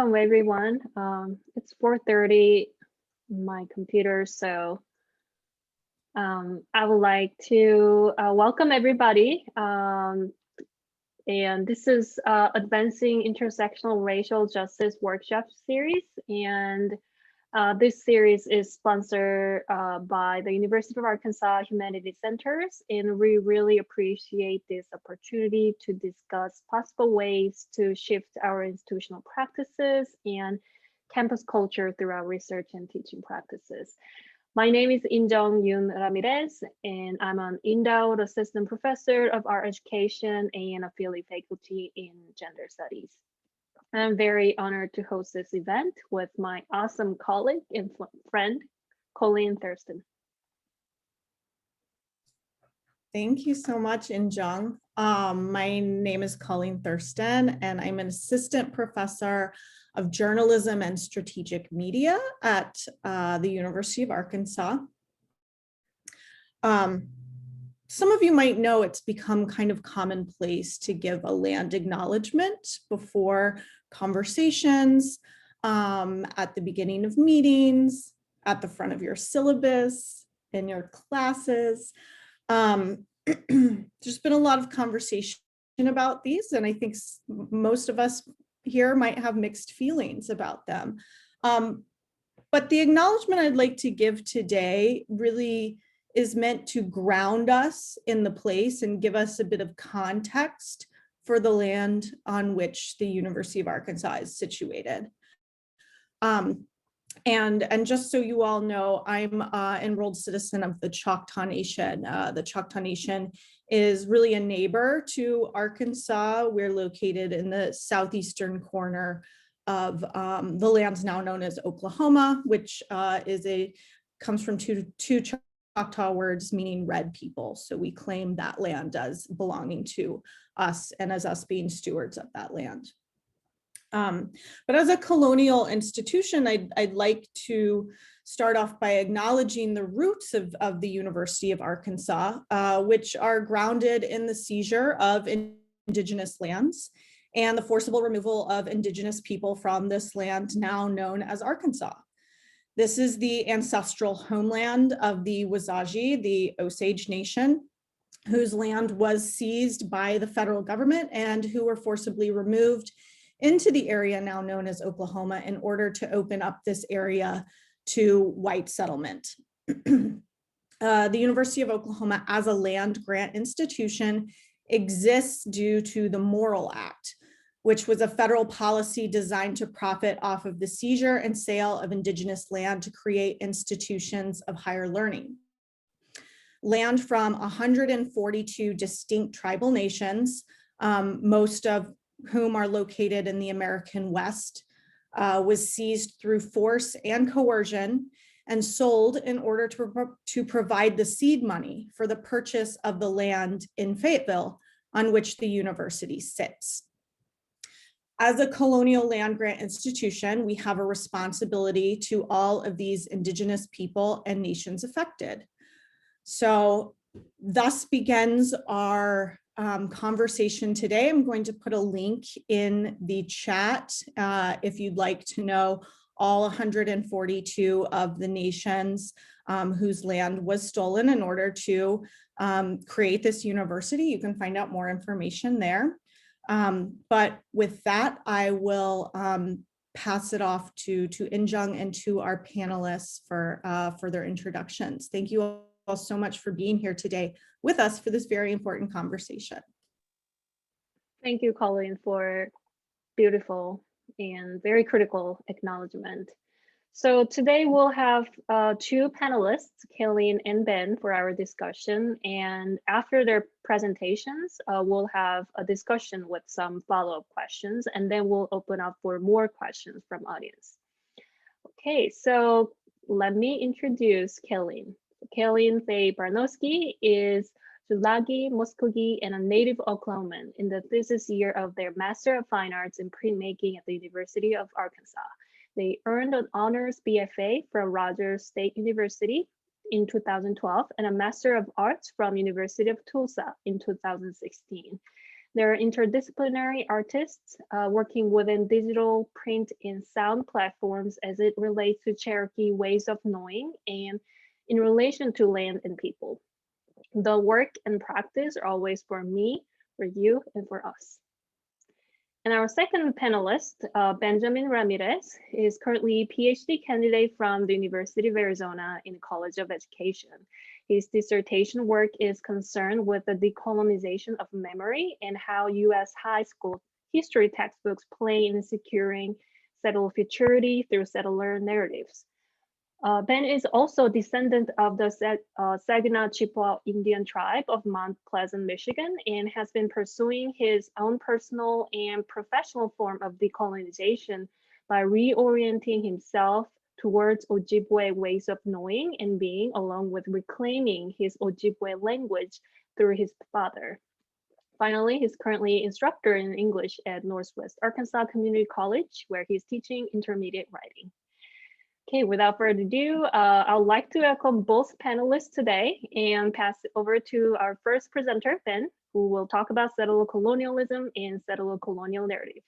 welcome everyone. It's 4:30 on my computer, so I would like to welcome everybody. And this is Advancing Intersectional Racial Justice Workshop Series. And this series is sponsored by the University of Arkansas Humanities Centers, and we really appreciate this opportunity to discuss possible ways to shift our institutional practices and campus culture through our research and teaching practices. My name is Injeong Yoon-Ramirez, and I'm an endowed assistant professor of art education and affiliate faculty in gender studies. I'm very honored to host this event with my awesome colleague and friend, Colleen Thurston. Thank you so much, Injeong. My name is Colleen Thurston, and I'm an assistant professor of journalism and strategic media at the University of Arkansas. Some of you might know it's become kind of commonplace to give a land acknowledgement before conversations, at the beginning of meetings, at the front of your syllabus, in your classes. There's been a lot of conversation about these, and I think most of us here might have mixed feelings about them. But the acknowledgement I'd like to give today really is meant to ground us in the place and give us a bit of context for the land on which the University of Arkansas is situated. And just so you all know, I'm an enrolled citizen of the Choctaw Nation. The Choctaw Nation is really a neighbor to Arkansas. We're located in the southeastern corner of the lands now known as Oklahoma, which comes from two Choctaw words meaning red people. So we claim that land as belonging to us and as us being stewards of that land. But as a colonial institution, I'd like to start off by acknowledging the roots of the University of Arkansas, which are grounded in the seizure of indigenous lands and the forcible removal of indigenous people from this land now known as Arkansas. This is the ancestral homeland of the Wasaji, the Osage Nation, whose land was seized by the federal government and who were forcibly removed into the area now known as Oklahoma in order to open up this area to white settlement. The University of Oklahoma as a land grant institution exists due to the Morrill Act, which was a federal policy designed to profit off of the seizure and sale of indigenous land to create institutions of higher learning. Land from 142 distinct tribal nations, most of whom are located in the American West, was seized through force and coercion and sold in order to provide the seed money for the purchase of the land in Fayetteville on which the university sits. As a colonial land grant institution, we have a responsibility to all of these indigenous people and nations affected. So thus begins our conversation today. I'm going to put a link in the chat if you'd like to know all 142 of the nations whose land was stolen in order to create this university. You can find out more information there. But with that, I will pass it off to Injeong and to our panelists for their introductions. Thank you all so much for being here today with us for this very important conversation. Thank you, Colleen, for beautiful and very critical acknowledgement. So today we'll have two panelists, Kalyn and Ben, for our discussion. And after their presentations, we'll have a discussion with some follow-up questions, and then we'll open up for more questions from audience. Okay, so let me introduce Kalyn. Kalyn Faye Barnoski is Tulagi Muskogee and a native Oklahoman in the thesis year of their Master of Fine Arts in Printmaking at the University of Arkansas. They earned an honors BFA from Rogers State University in 2012 and a Master of Arts from University of Tulsa in 2016. They're interdisciplinary artists working within digital, print, and sound platforms as it relates to Cherokee ways of knowing and in relation to land and people. The work and practice are always for me, for you, and for us. And our second panelist, Benjamin Ramirez, is currently a PhD candidate from the University of Arizona in the College of Education. His dissertation work is concerned with the decolonization of memory and how US high school history textbooks play in securing settler futurity through settler narratives. Ben is also a descendant of the Saginaw Chippewa Indian tribe of Mount Pleasant, Michigan, and has been pursuing his own personal and professional form of decolonization by reorienting himself towards Ojibwe ways of knowing and being, along with reclaiming his Ojibwe language through his father. Finally, he's currently instructor in English at Northwest Arkansas Community College, where he's teaching intermediate writing. Okay, without further ado, I'd like to welcome both panelists today and pass it over to our first presenter, Ben, who will talk about settler colonialism and settler colonial narratives.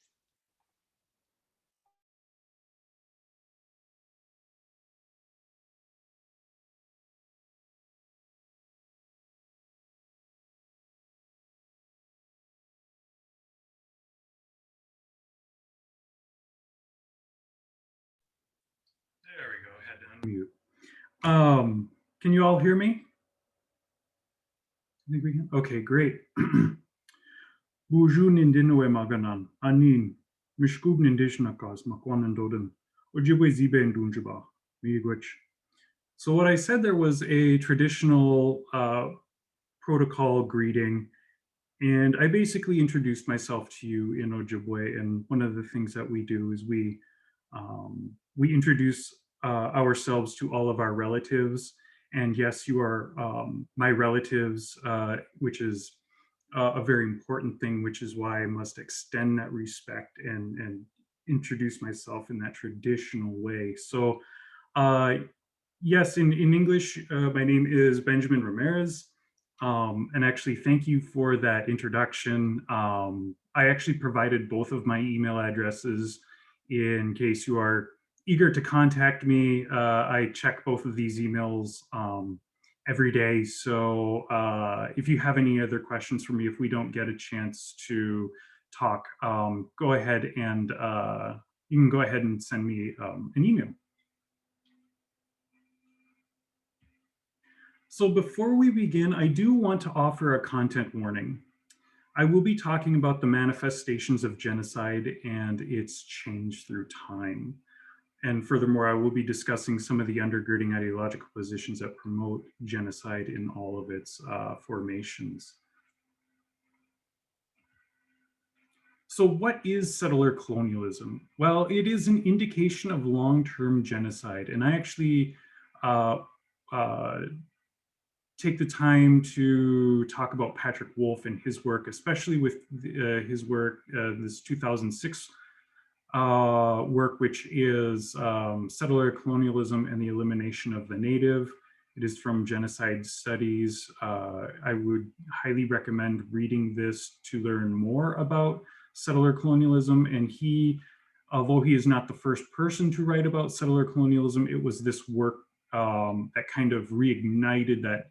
There we go, I had to unmute. Can you all hear me? I think we can. Okay, great. Buju nindinwe maganan, anin, mishkub nindishnakas, makwanan doden, ojibwe zibe ndunjaba, miigwich. So what I said there was a traditional protocol greeting, and I basically introduced myself to you in Ojibwe, and one of the things that we do is we introduce ourselves to all of our relatives. And yes, you are my relatives, which is a very important thing, which is why I must extend that respect and introduce myself in that traditional way. So yes, in English, my name is Benjamin Ramirez. And actually, thank you for that introduction. I actually provided both of my email addresses in case you are eager to contact me. I check both of these emails every day. So if you have any other questions for me, if we don't get a chance to talk, go ahead and you can go ahead and send me an email. So before we begin, I do want to offer a content warning. I will be talking about the manifestations of genocide and its change through time. And furthermore, I will be discussing some of the undergirding ideological positions that promote genocide in all of its formations. So what is settler colonialism? Well, it is an indication of long-term genocide. And I actually take the time to talk about Patrick Wolfe and his work, especially with his work, this 2006 work, which is Settler Colonialism and the Elimination of the Native. It is from Genocide Studies. I would highly recommend reading this to learn more about settler colonialism. And he, although he is not the first person to write about settler colonialism, it was this work that kind of reignited that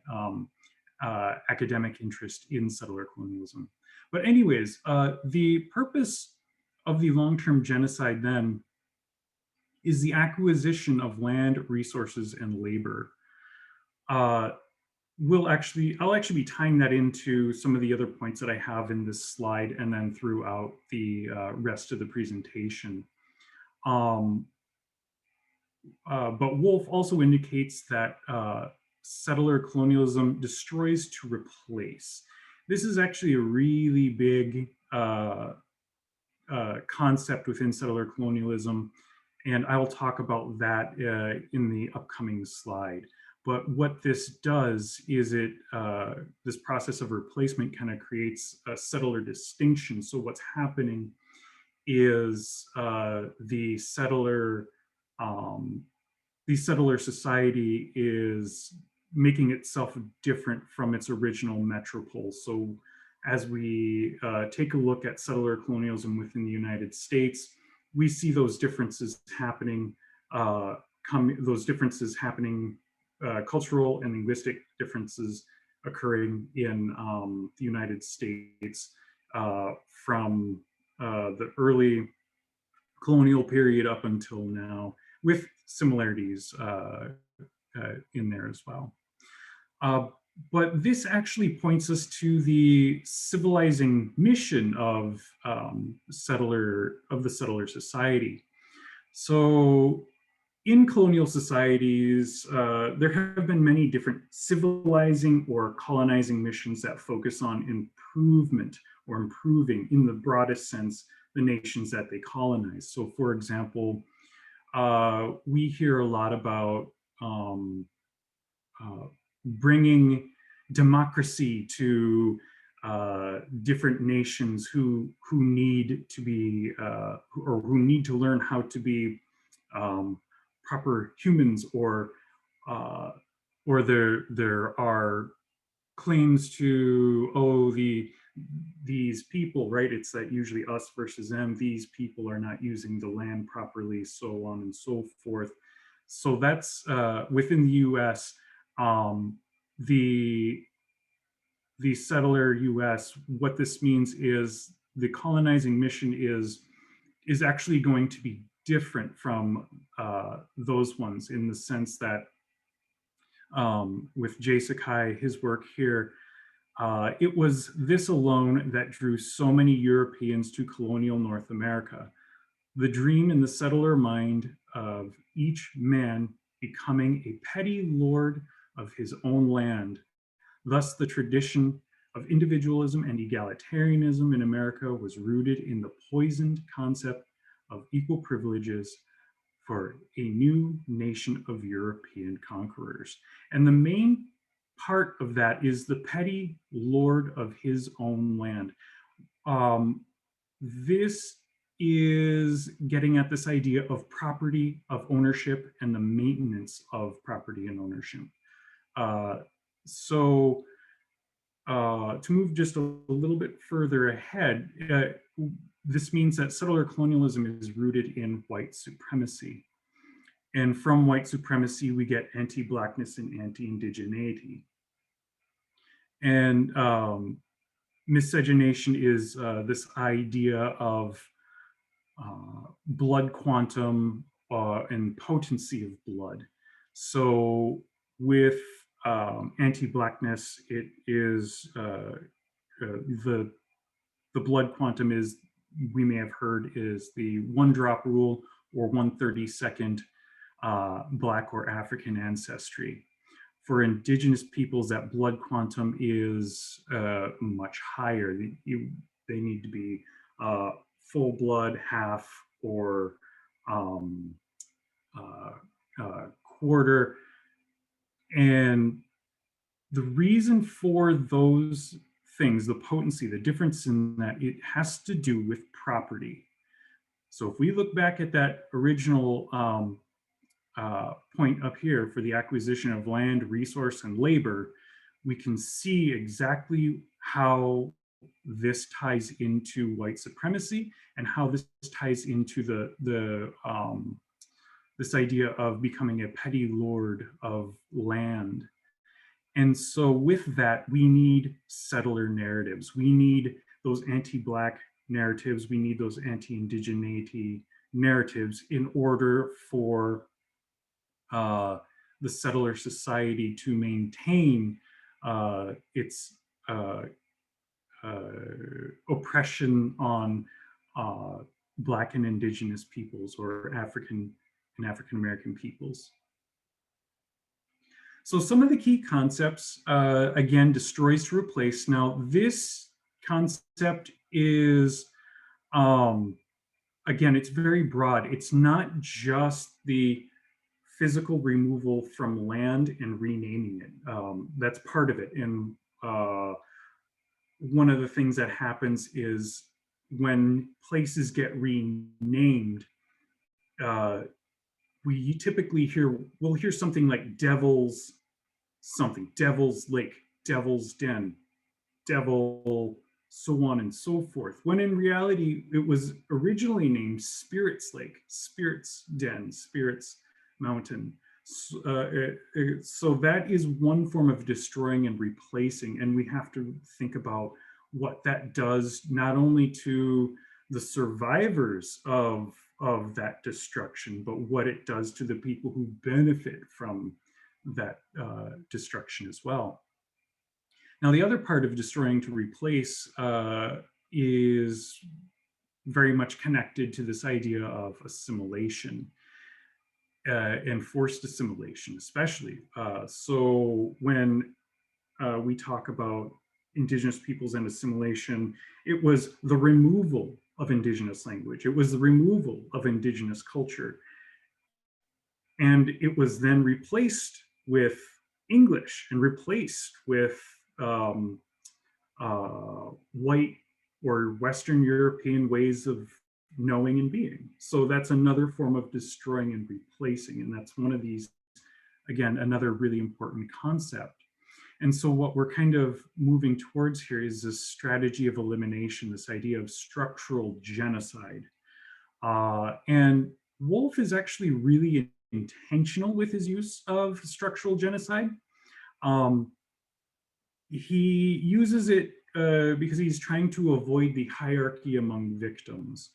academic interest in settler colonialism. But anyways, the purpose of the long-term genocide then is the acquisition of land, resources, and labor. I'll actually be tying that into some of the other points that I have in this slide and then throughout the rest of the presentation. But Wolfe also indicates that settler colonialism destroys to replace. This is actually a really big concept within settler colonialism, and I'll talk about that in the upcoming slide. But what this does is this process of replacement kind of creates a settler distinction. So what's happening is the settler society is making itself different from its original metropole. So as we take a look at settler colonialism within the United States, we see those differences happening, cultural and linguistic differences occurring in the United States from the early colonial period up until now, with similarities in there as well. But this actually points us to the civilizing mission of the settler society. So in colonial societies, there have been many different civilizing or colonizing missions that focus on improvement or improving, in the broadest sense, the nations that they colonize. So for example, we hear a lot about bringing democracy to different nations who need to be, or who need to learn how to be proper humans, or there are claims to, oh, these people, right? It's that usually us versus them. These people are not using the land properly, so on and so forth. So that's within the U.S. The settler U.S. What this means is the colonizing mission is actually going to be different from those ones, in the sense that with Jay Sakai, his work here, it was this alone that drew so many Europeans to colonial North America. The dream in the settler mind of each man becoming a petty lord of his own land. Thus, the tradition of individualism and egalitarianism in America was rooted in the poisoned concept of equal privileges for a new nation of European conquerors. And the main part of that is the petty lord of his own land. This is getting at this idea of property, of ownership, and the maintenance of property and ownership. To move just a little bit further ahead, this means that settler colonialism is rooted in white supremacy. And from white supremacy, we get anti-Blackness and anti-indigeneity. And miscegenation is this idea of blood quantum and potency of blood. So with anti-Blackness, it is the blood quantum is, we may have heard, is the 1-drop rule, or 1/32 Black or African ancestry. For Indigenous peoples, that blood quantum is much higher. They need to be full blood, half, or quarter. And the reason for those things, the potency, the difference in that, it has to do with property. So if we look back at that original point up here for the acquisition of land, resource, and labor, we can see exactly how this ties into white supremacy, and how this ties into this idea of becoming a petty lord of land. And so with that, we need settler narratives. We need those anti-Black narratives. We need those anti-indigeneity narratives in order for the settler society to maintain its oppression on Black and Indigenous peoples, or African and African-American peoples. So some of the key concepts, again, destroys to replace. Now, this concept is, again, it's very broad. It's not just the physical removal from land and renaming it. That's part of it. And one of the things that happens is when places get renamed, we typically we'll hear something like Devil's Lake, Devil's Den, Devil so on and so forth, when in reality, it was originally named Spirits Lake, Spirits Den, Spirits Mountain. So that is one form of destroying and replacing, and we have to think about what that does not only to the survivors of that destruction, but what it does to the people who benefit from that destruction as well. Now, the other part of destroying to replace is very much connected to this idea of assimilation and forced assimilation, especially. So when we talk about Indigenous peoples and assimilation, it was the removal of Indigenous language. It was the removal of Indigenous culture. And it was then replaced with English and replaced with white or Western European ways of knowing and being. So that's another form of destroying and replacing. And that's one of these, again, another really important concept. And so what we're kind of moving towards here is this strategy of elimination, this idea of structural genocide. And Wolf is actually really intentional with his use of structural genocide. He uses it because he's trying to avoid the hierarchy among victims.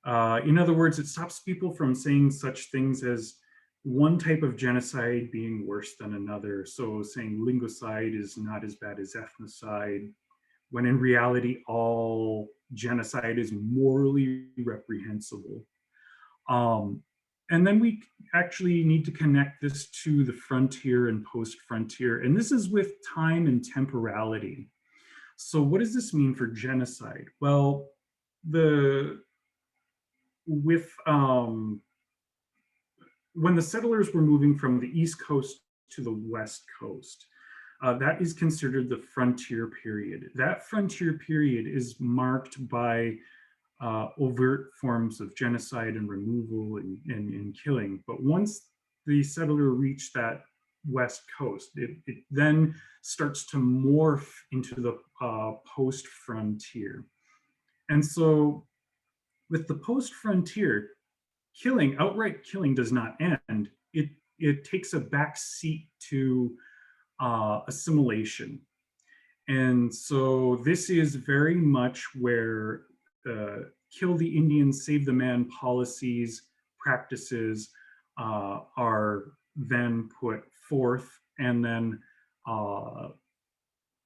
In other words, it stops people from saying such things as one type of genocide being worse than another. So saying linguicide is not as bad as ethnocide, when in reality, all genocide is morally reprehensible. And then we actually need to connect this to the frontier and post-frontier. And this is with time and temporality. So what does this mean for genocide? Well, when the settlers were moving from the East Coast to the West Coast, that is considered the frontier period. That frontier period is marked by overt forms of genocide and removal and killing. But once the settler reached that West Coast, it then starts to morph into the post-frontier. And so with the post-frontier, killing, outright killing does not end. It takes a back seat to assimilation. And so this is very much where kill the Indian, save the man policies, practices are then put forth, and then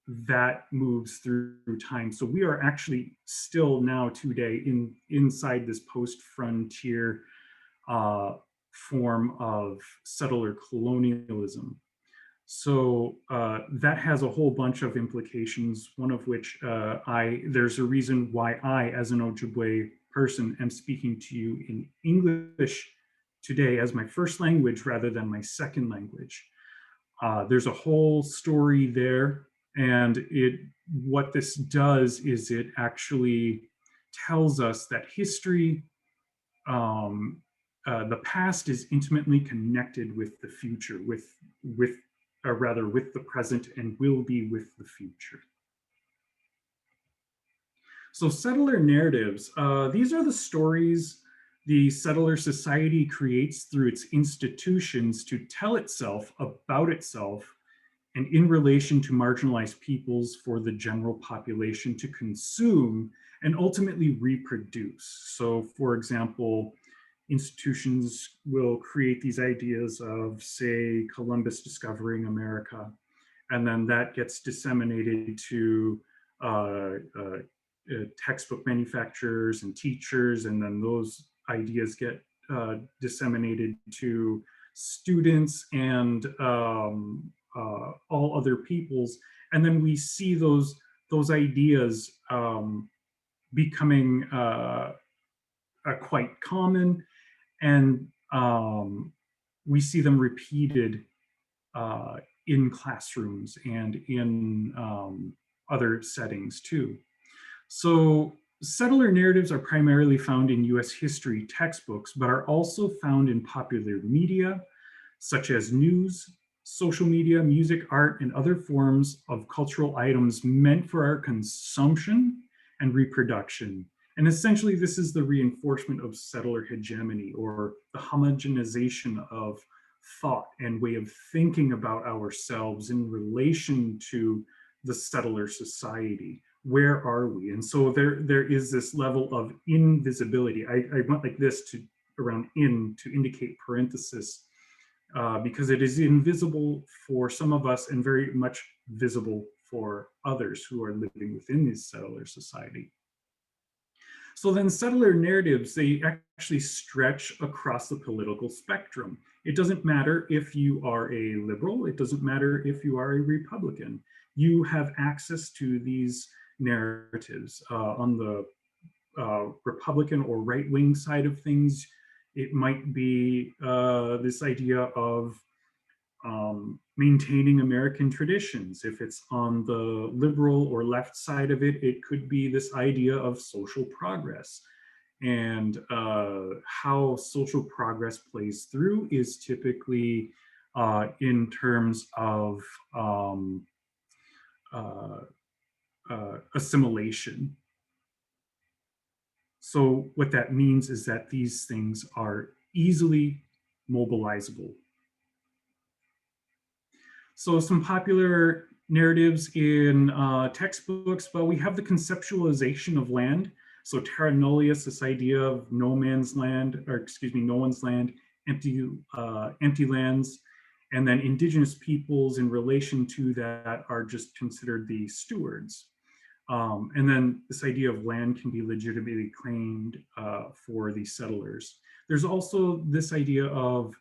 that moves through time. So we are actually still now today inside this post-frontier form of settler colonialism. So that has a whole bunch of implications, one of which there's a reason why I, as an Ojibwe person, am speaking to you in English today as my first language rather than my second language. There's a whole story there, and what this does is it actually tells us that history, the past is intimately connected with the future, with the present, and will be with the future. So settler narratives, these are the stories the settler society creates through its institutions to tell itself about itself and in relation to marginalized peoples for the general population to consume and ultimately reproduce. So for example, institutions will create these ideas of, say, Columbus discovering America, and then that gets disseminated to textbook manufacturers and teachers, and then those ideas get disseminated to students and all other peoples, and then we see those ideas becoming quite common, and we see them repeated in classrooms and in other settings too. So settler narratives are primarily found in US history textbooks, but are also found in popular media, such as news, social media, music, art, and other forms of cultural items meant for our consumption, and reproduction. And essentially, this is the reinforcement of settler hegemony, or the homogenization of thought and way of thinking about ourselves in relation to the settler society. Where are we? And so there is this level of invisibility. I went like this to around in to indicate parenthesis, because it is invisible for some of us and very much visible for others who are living within this settler society. So then settler narratives, they actually stretch across the political spectrum. It doesn't matter if you are a liberal, it doesn't matter if you are a Republican. You have access to these narratives. On the Republican or right-wing side of things, it might be this idea of maintaining American traditions. If it's on the liberal or left side of it, it could be this idea of social progress. And how social progress plays through is typically in terms of assimilation. So what that means is that these things are easily mobilizable. So some popular narratives in textbooks, but we have the conceptualization of land. So terra nullius, this idea of no man's land, or excuse me, no one's land, empty lands. And then indigenous peoples in relation to that are just considered the stewards. And then this idea of land can be legitimately claimed for the settlers. There's also this idea of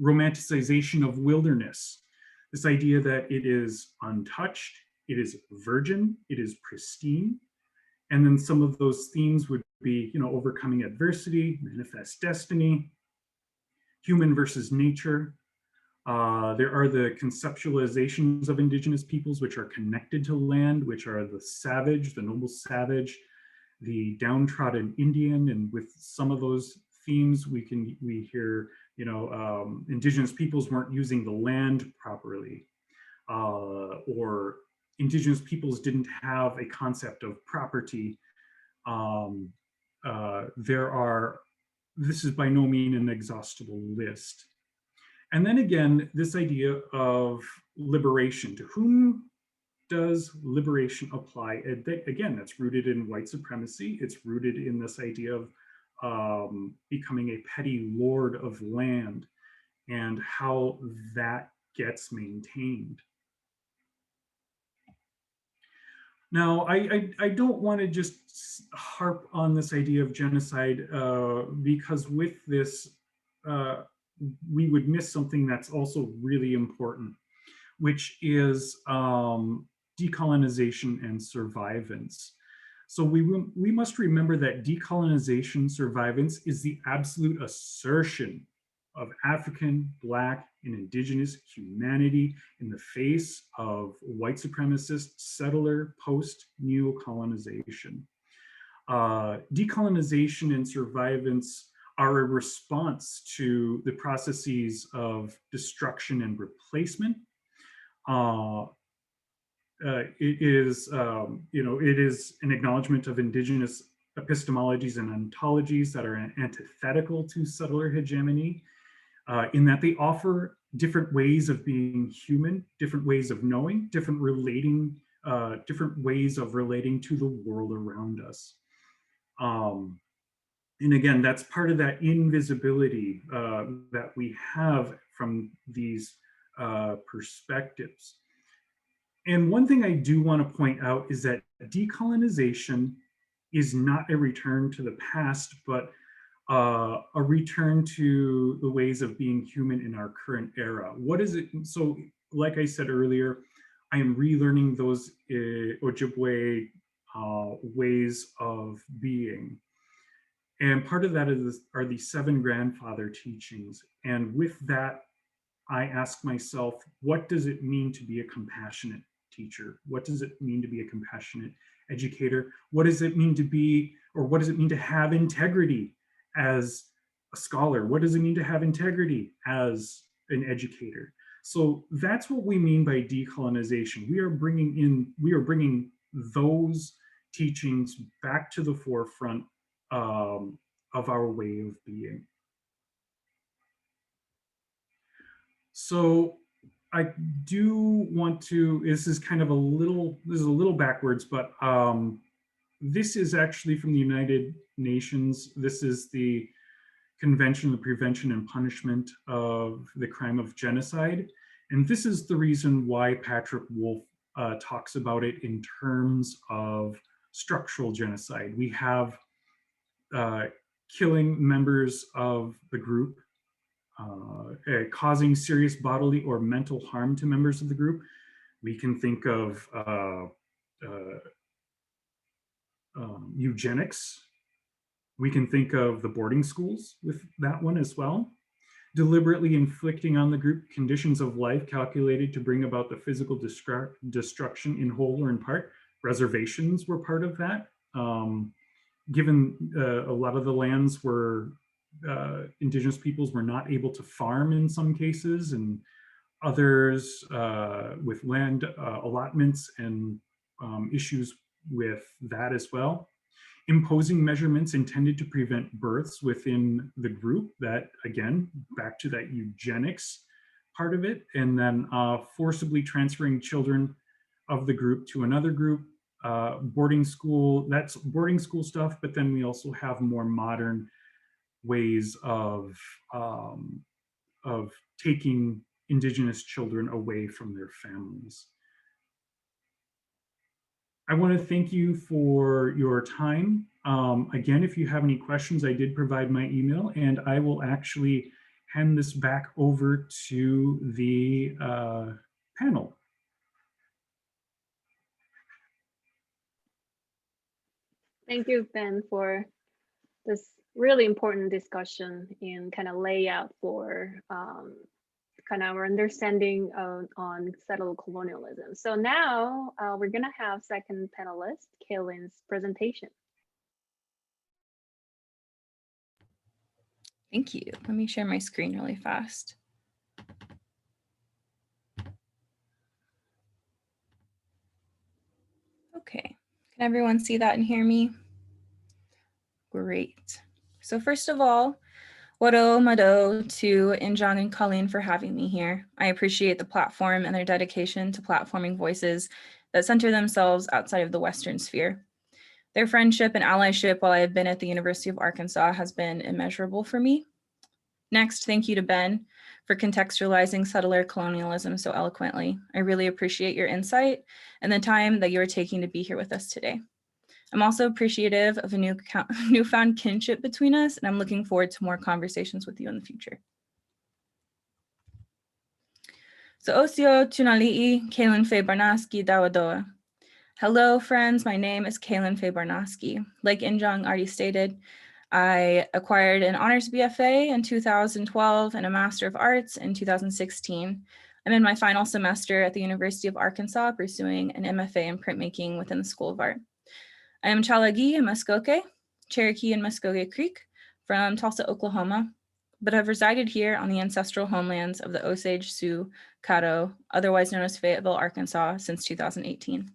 romanticization of wilderness. This idea that it is untouched, it is virgin, it is pristine. And then some of those themes would be, overcoming adversity, manifest destiny, human versus nature. There are the conceptualizations of indigenous peoples which are connected to land, which are the savage, the noble savage, the downtrodden Indian, and with some of those themes we hear, indigenous peoples weren't using the land properly, or indigenous peoples didn't have a concept of property. This is by no means an exhaustible list. And then again, this idea of liberation. To whom does liberation apply? Again, that's rooted in white supremacy. It's rooted in this idea of becoming a petty lord of land and how that gets maintained. Now, I don't want to just harp on this idea of genocide because with this, we would miss something that's also really important, which is decolonization and survivance. So we must remember that decolonization survivance is the absolute assertion of African, Black, and Indigenous humanity in the face of white supremacist, settler, post-neocolonization. Decolonization and survivance are a response to the processes of destruction and replacement. It is an acknowledgement of indigenous epistemologies and ontologies that are antithetical to settler hegemony, in that they offer different ways of being human, different ways of knowing, different ways of relating to the world around us. And again, that's part of that invisibility that we have from these perspectives. And one thing I do want to point out is that decolonization is not a return to the past, but a return to the ways of being human in our current era. What is it? So, like I said earlier, I am relearning those Ojibwe ways of being. And part of that are the 7 grandfather teachings. And with that, I ask myself, what does it mean to be a compassionate teacher? What does it mean to be a compassionate educator? What does it mean to be, or what does it mean to have integrity as a scholar? What does it mean to have integrity as an educator? So that's what we mean by decolonization. We are bringing those teachings back to the forefront of our way of being. So I do want to, this is a little backwards, but this is actually from the United Nations. This is the Convention on the Prevention and Punishment of the Crime of Genocide. And this is the reason why Patrick Wolf talks about it in terms of structural genocide. We have killing members of the group, causing serious bodily or mental harm to members of the group. We can think of eugenics. We can think of the boarding schools with that one as well. Deliberately inflicting on the group conditions of life calculated to bring about the physical destruction in whole or in part. Reservations were part of that. Given a lot of the lands were indigenous peoples were not able to farm in some cases, and others with land allotments and issues with that as well. Imposing measurements intended to prevent births within the group, that again, back to that eugenics part of it, and then forcibly transferring children of the group to another group. Boarding school, that's boarding school stuff, but then we also have more modern ways of taking indigenous children away from their families. I want to thank you for your time. Again, if you have any questions, I did provide my email, and I will actually hand this back over to the panel. Thank you, Ben, for this really important discussion and kind of layout for kind of our understanding on settled colonialism. So now we're gonna have second panelist, Kalyn's presentation. Thank you. Let me share my screen really fast. Okay, can everyone see that and hear me? Great. So first of all, wado mado to Injeong and Colleen for having me here. I appreciate the platform and their dedication to platforming voices that center themselves outside of the Western sphere. Their friendship and allyship while I have been at the University of Arkansas has been immeasurable for me. Next, thank you to Ben for contextualizing settler colonialism so eloquently. I really appreciate your insight and the time that you are taking to be here with us today. I'm also appreciative of a newfound kinship between us, and I'm looking forward to more conversations with you in the future. So Osio Tunali'i, Kalyn Faye Barnoski Dawadoa. Hello, friends. My name is Kalyn Faye Barnoski. Like Injeong already stated, I acquired an honors BFA in 2012 and a Master of Arts in 2016. I'm in my final semester at the University of Arkansas pursuing an MFA in printmaking within the School of Art. I am Chalagi and Muskoke, Cherokee and Muskogee Creek from Tulsa, Oklahoma, but have resided here on the ancestral homelands of the Osage Sioux Caddo, otherwise known as Fayetteville, Arkansas, since 2018.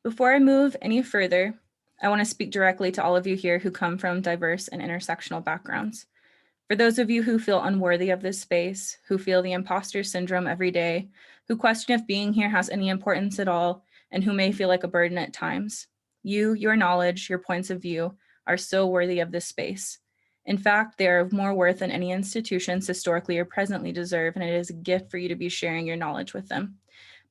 Before I move any further, I want to speak directly to all of you here who come from diverse and intersectional backgrounds. For those of you who feel unworthy of this space, who feel the imposter syndrome every day, who question if being here has any importance at all, and who may feel like a burden at times, your knowledge, your points of view are so worthy of this space. In fact, they are of more worth than any institutions historically or presently deserve, and it is a gift for you to be sharing your knowledge with them.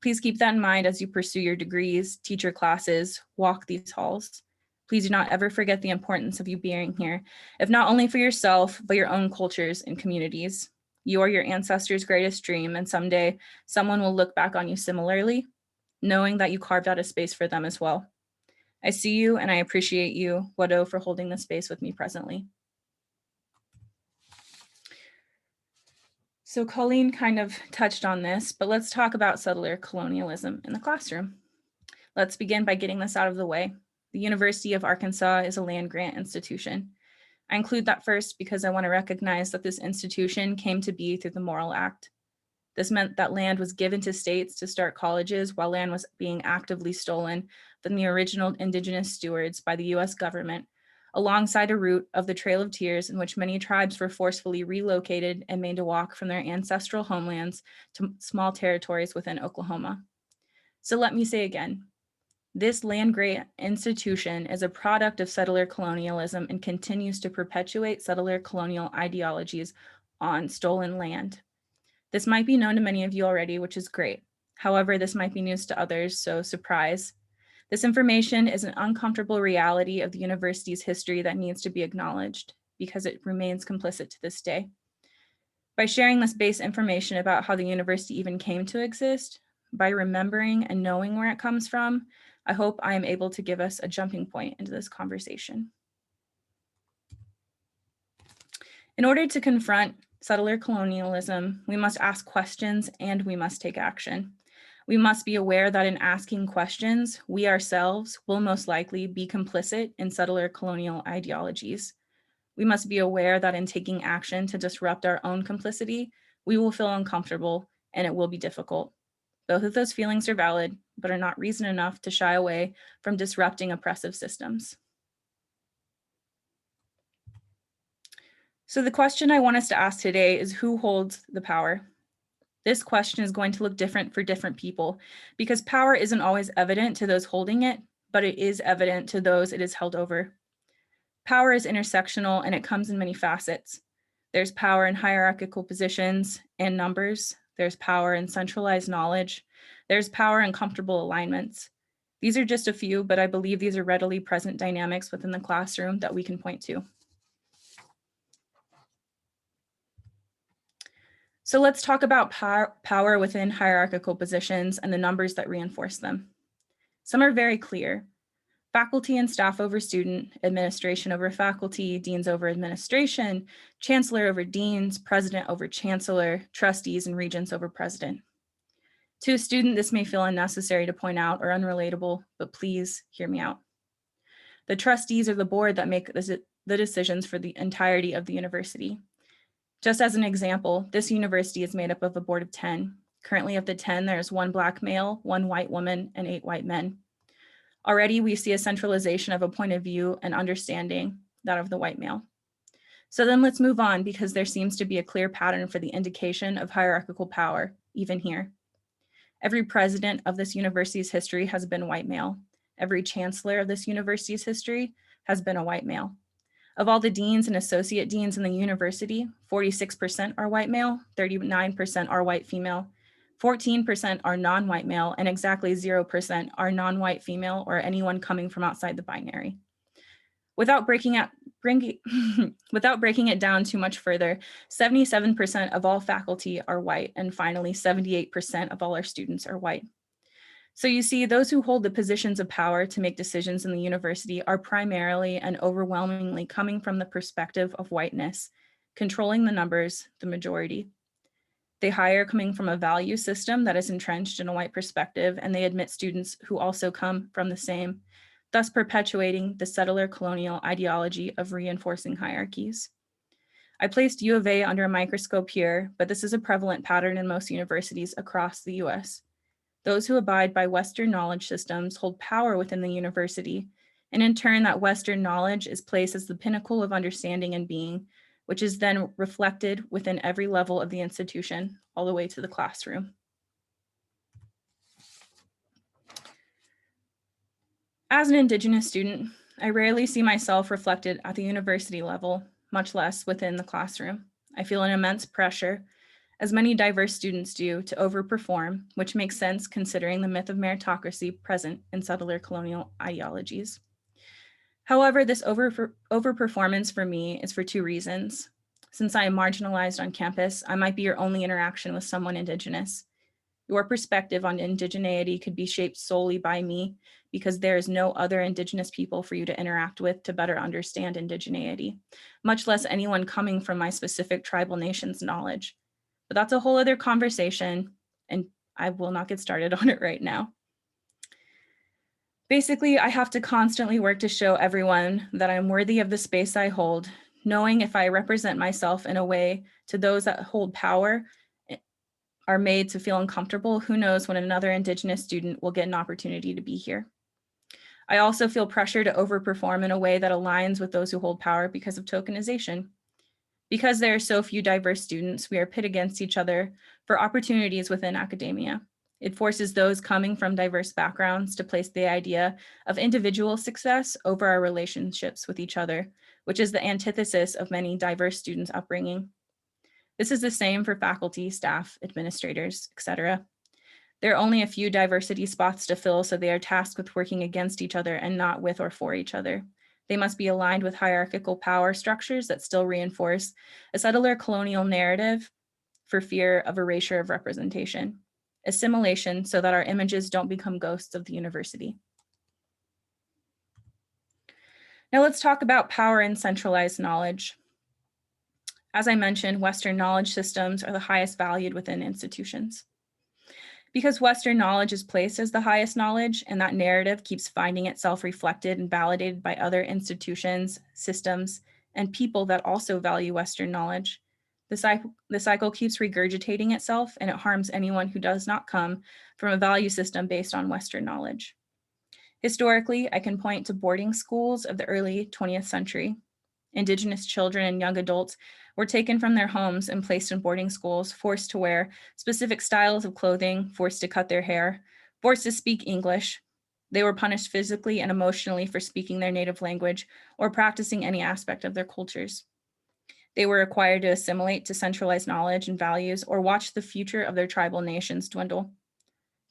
Please keep that in mind as you pursue your degrees, teach your classes, walk these halls. Please do not ever forget the importance of you being here, if not only for yourself, but your own cultures and communities. You are your ancestors' greatest dream, and someday someone will look back on you similarly, knowing that you carved out a space for them as well. I see you and I appreciate you, Wado, for holding this space with me presently. So Colleen kind of touched on this, but let's talk about settler colonialism in the classroom. Let's begin by getting this out of the way. The University of Arkansas is a land grant institution. I include that first because I want to recognize that this institution came to be through the Morrill Act. This meant that land was given to states to start colleges while land was being actively stolen from the original indigenous stewards by the US government, alongside a route of the Trail of Tears in which many tribes were forcefully relocated and made to walk from their ancestral homelands to small territories within Oklahoma. So let me say again, this land-grant institution is a product of settler colonialism and continues to perpetuate settler colonial ideologies on stolen land. This might be known to many of you already, which is great. However, this might be news to others, so surprise. This information is an uncomfortable reality of the university's history that needs to be acknowledged because it remains complicit to this day. By sharing this base information about how the university even came to exist, by remembering and knowing where it comes from, I hope I am able to give us a jumping point into this conversation. In order to confront settler colonialism, we must ask questions and we must take action. We must be aware that in asking questions, we ourselves will most likely be complicit in settler colonial ideologies. We must be aware that in taking action to disrupt our own complicity, we will feel uncomfortable and it will be difficult. Both of those feelings are valid, but are not reason enough to shy away from disrupting oppressive systems. So the question I want us to ask today is, who holds the power? This question is going to look different for different people because power isn't always evident to those holding it, but it is evident to those it is held over. Power is intersectional and it comes in many facets. There's power in hierarchical positions and numbers. There's power in centralized knowledge. There's power in comfortable alignments. These are just a few, but I believe these are readily present dynamics within the classroom that we can point to. So let's talk about power within hierarchical positions and the numbers that reinforce them. Some are very clear. Faculty and staff over student, administration over faculty, deans over administration, chancellor over deans, president over chancellor, trustees and regents over president. To a student, this may feel unnecessary to point out or unrelatable, but please hear me out. The trustees are the board that make the decisions for the entirety of the university. Just as an example, this university is made up of a board of 10. Currently of the 10, there's 1 Black male, 1 white woman, and 8 white men. Already we see a centralization of a point of view and understanding, that of the white male. So then let's move on because there seems to be a clear pattern for the indication of hierarchical power, even here. Every president of this university's history has been white male. Every chancellor of this university's history has been a white male. Of all the deans and associate deans in the university, 46% are white male, 39% are white female, 14% are non-white male, and exactly 0% are non-white female or anyone coming from outside the binary. Without breaking it down too much further, 77% of all faculty are white, and finally, 78% of all our students are white. So you see, those who hold the positions of power to make decisions in the university are primarily and overwhelmingly coming from the perspective of whiteness, controlling the numbers, the majority. They hire coming from a value system that is entrenched in a white perspective, and they admit students who also come from the same, thus perpetuating the settler colonial ideology of reinforcing hierarchies. I placed U of A under a microscope here, but this is a prevalent pattern in most universities across the US. Those who abide by Western knowledge systems hold power within the university, and in turn that Western knowledge is placed as the pinnacle of understanding and being, which is then reflected within every level of the institution, all the way to the classroom. As an Indigenous student, I rarely see myself reflected at the university level, much less within the classroom. I feel an immense pressure, as many diverse students do, to overperform, which makes sense considering the myth of meritocracy present in settler colonial ideologies. However, this overperformance for me is for 2 reasons. Since I am marginalized on campus, I might be your only interaction with someone Indigenous. Your perspective on indigeneity could be shaped solely by me because there is no other Indigenous people for you to interact with to better understand indigeneity, much less anyone coming from my specific tribal nation's knowledge. But that's a whole other conversation, and I will not get started on it right now. Basically, I have to constantly work to show everyone that I'm worthy of the space I hold, knowing if I represent myself in a way to those that hold power are made to feel uncomfortable, who knows when another Indigenous student will get an opportunity to be here. I also feel pressure to overperform in a way that aligns with those who hold power because of tokenization. Because there are so few diverse students, we are pit against each other for opportunities within academia. It forces those coming from diverse backgrounds to place the idea of individual success over our relationships with each other, which is the antithesis of many diverse students' upbringing. This is the same for faculty, staff, administrators, etc. There are only a few diversity spots to fill, so they are tasked with working against each other and not with or for each other. They must be aligned with hierarchical power structures that still reinforce a settler colonial narrative for fear of erasure of representation. Assimilation, so that our images don't become ghosts of the university. Now let's talk about power and centralized knowledge. As I mentioned, Western knowledge systems are the highest valued within institutions. Because Western knowledge is placed as the highest knowledge, and that narrative keeps finding itself reflected and validated by other institutions, systems, and people that also value Western knowledge, the cycle keeps regurgitating itself, and it harms anyone who does not come from a value system based on Western knowledge. Historically, I can point to boarding schools of the early 20th century. Indigenous children and young adults were taken from their homes and placed in boarding schools, forced to wear specific styles of clothing, forced to cut their hair, forced to speak English. They were punished physically and emotionally for speaking their native language or practicing any aspect of their cultures. They were required to assimilate to centralized knowledge and values or watch the future of their tribal nations dwindle.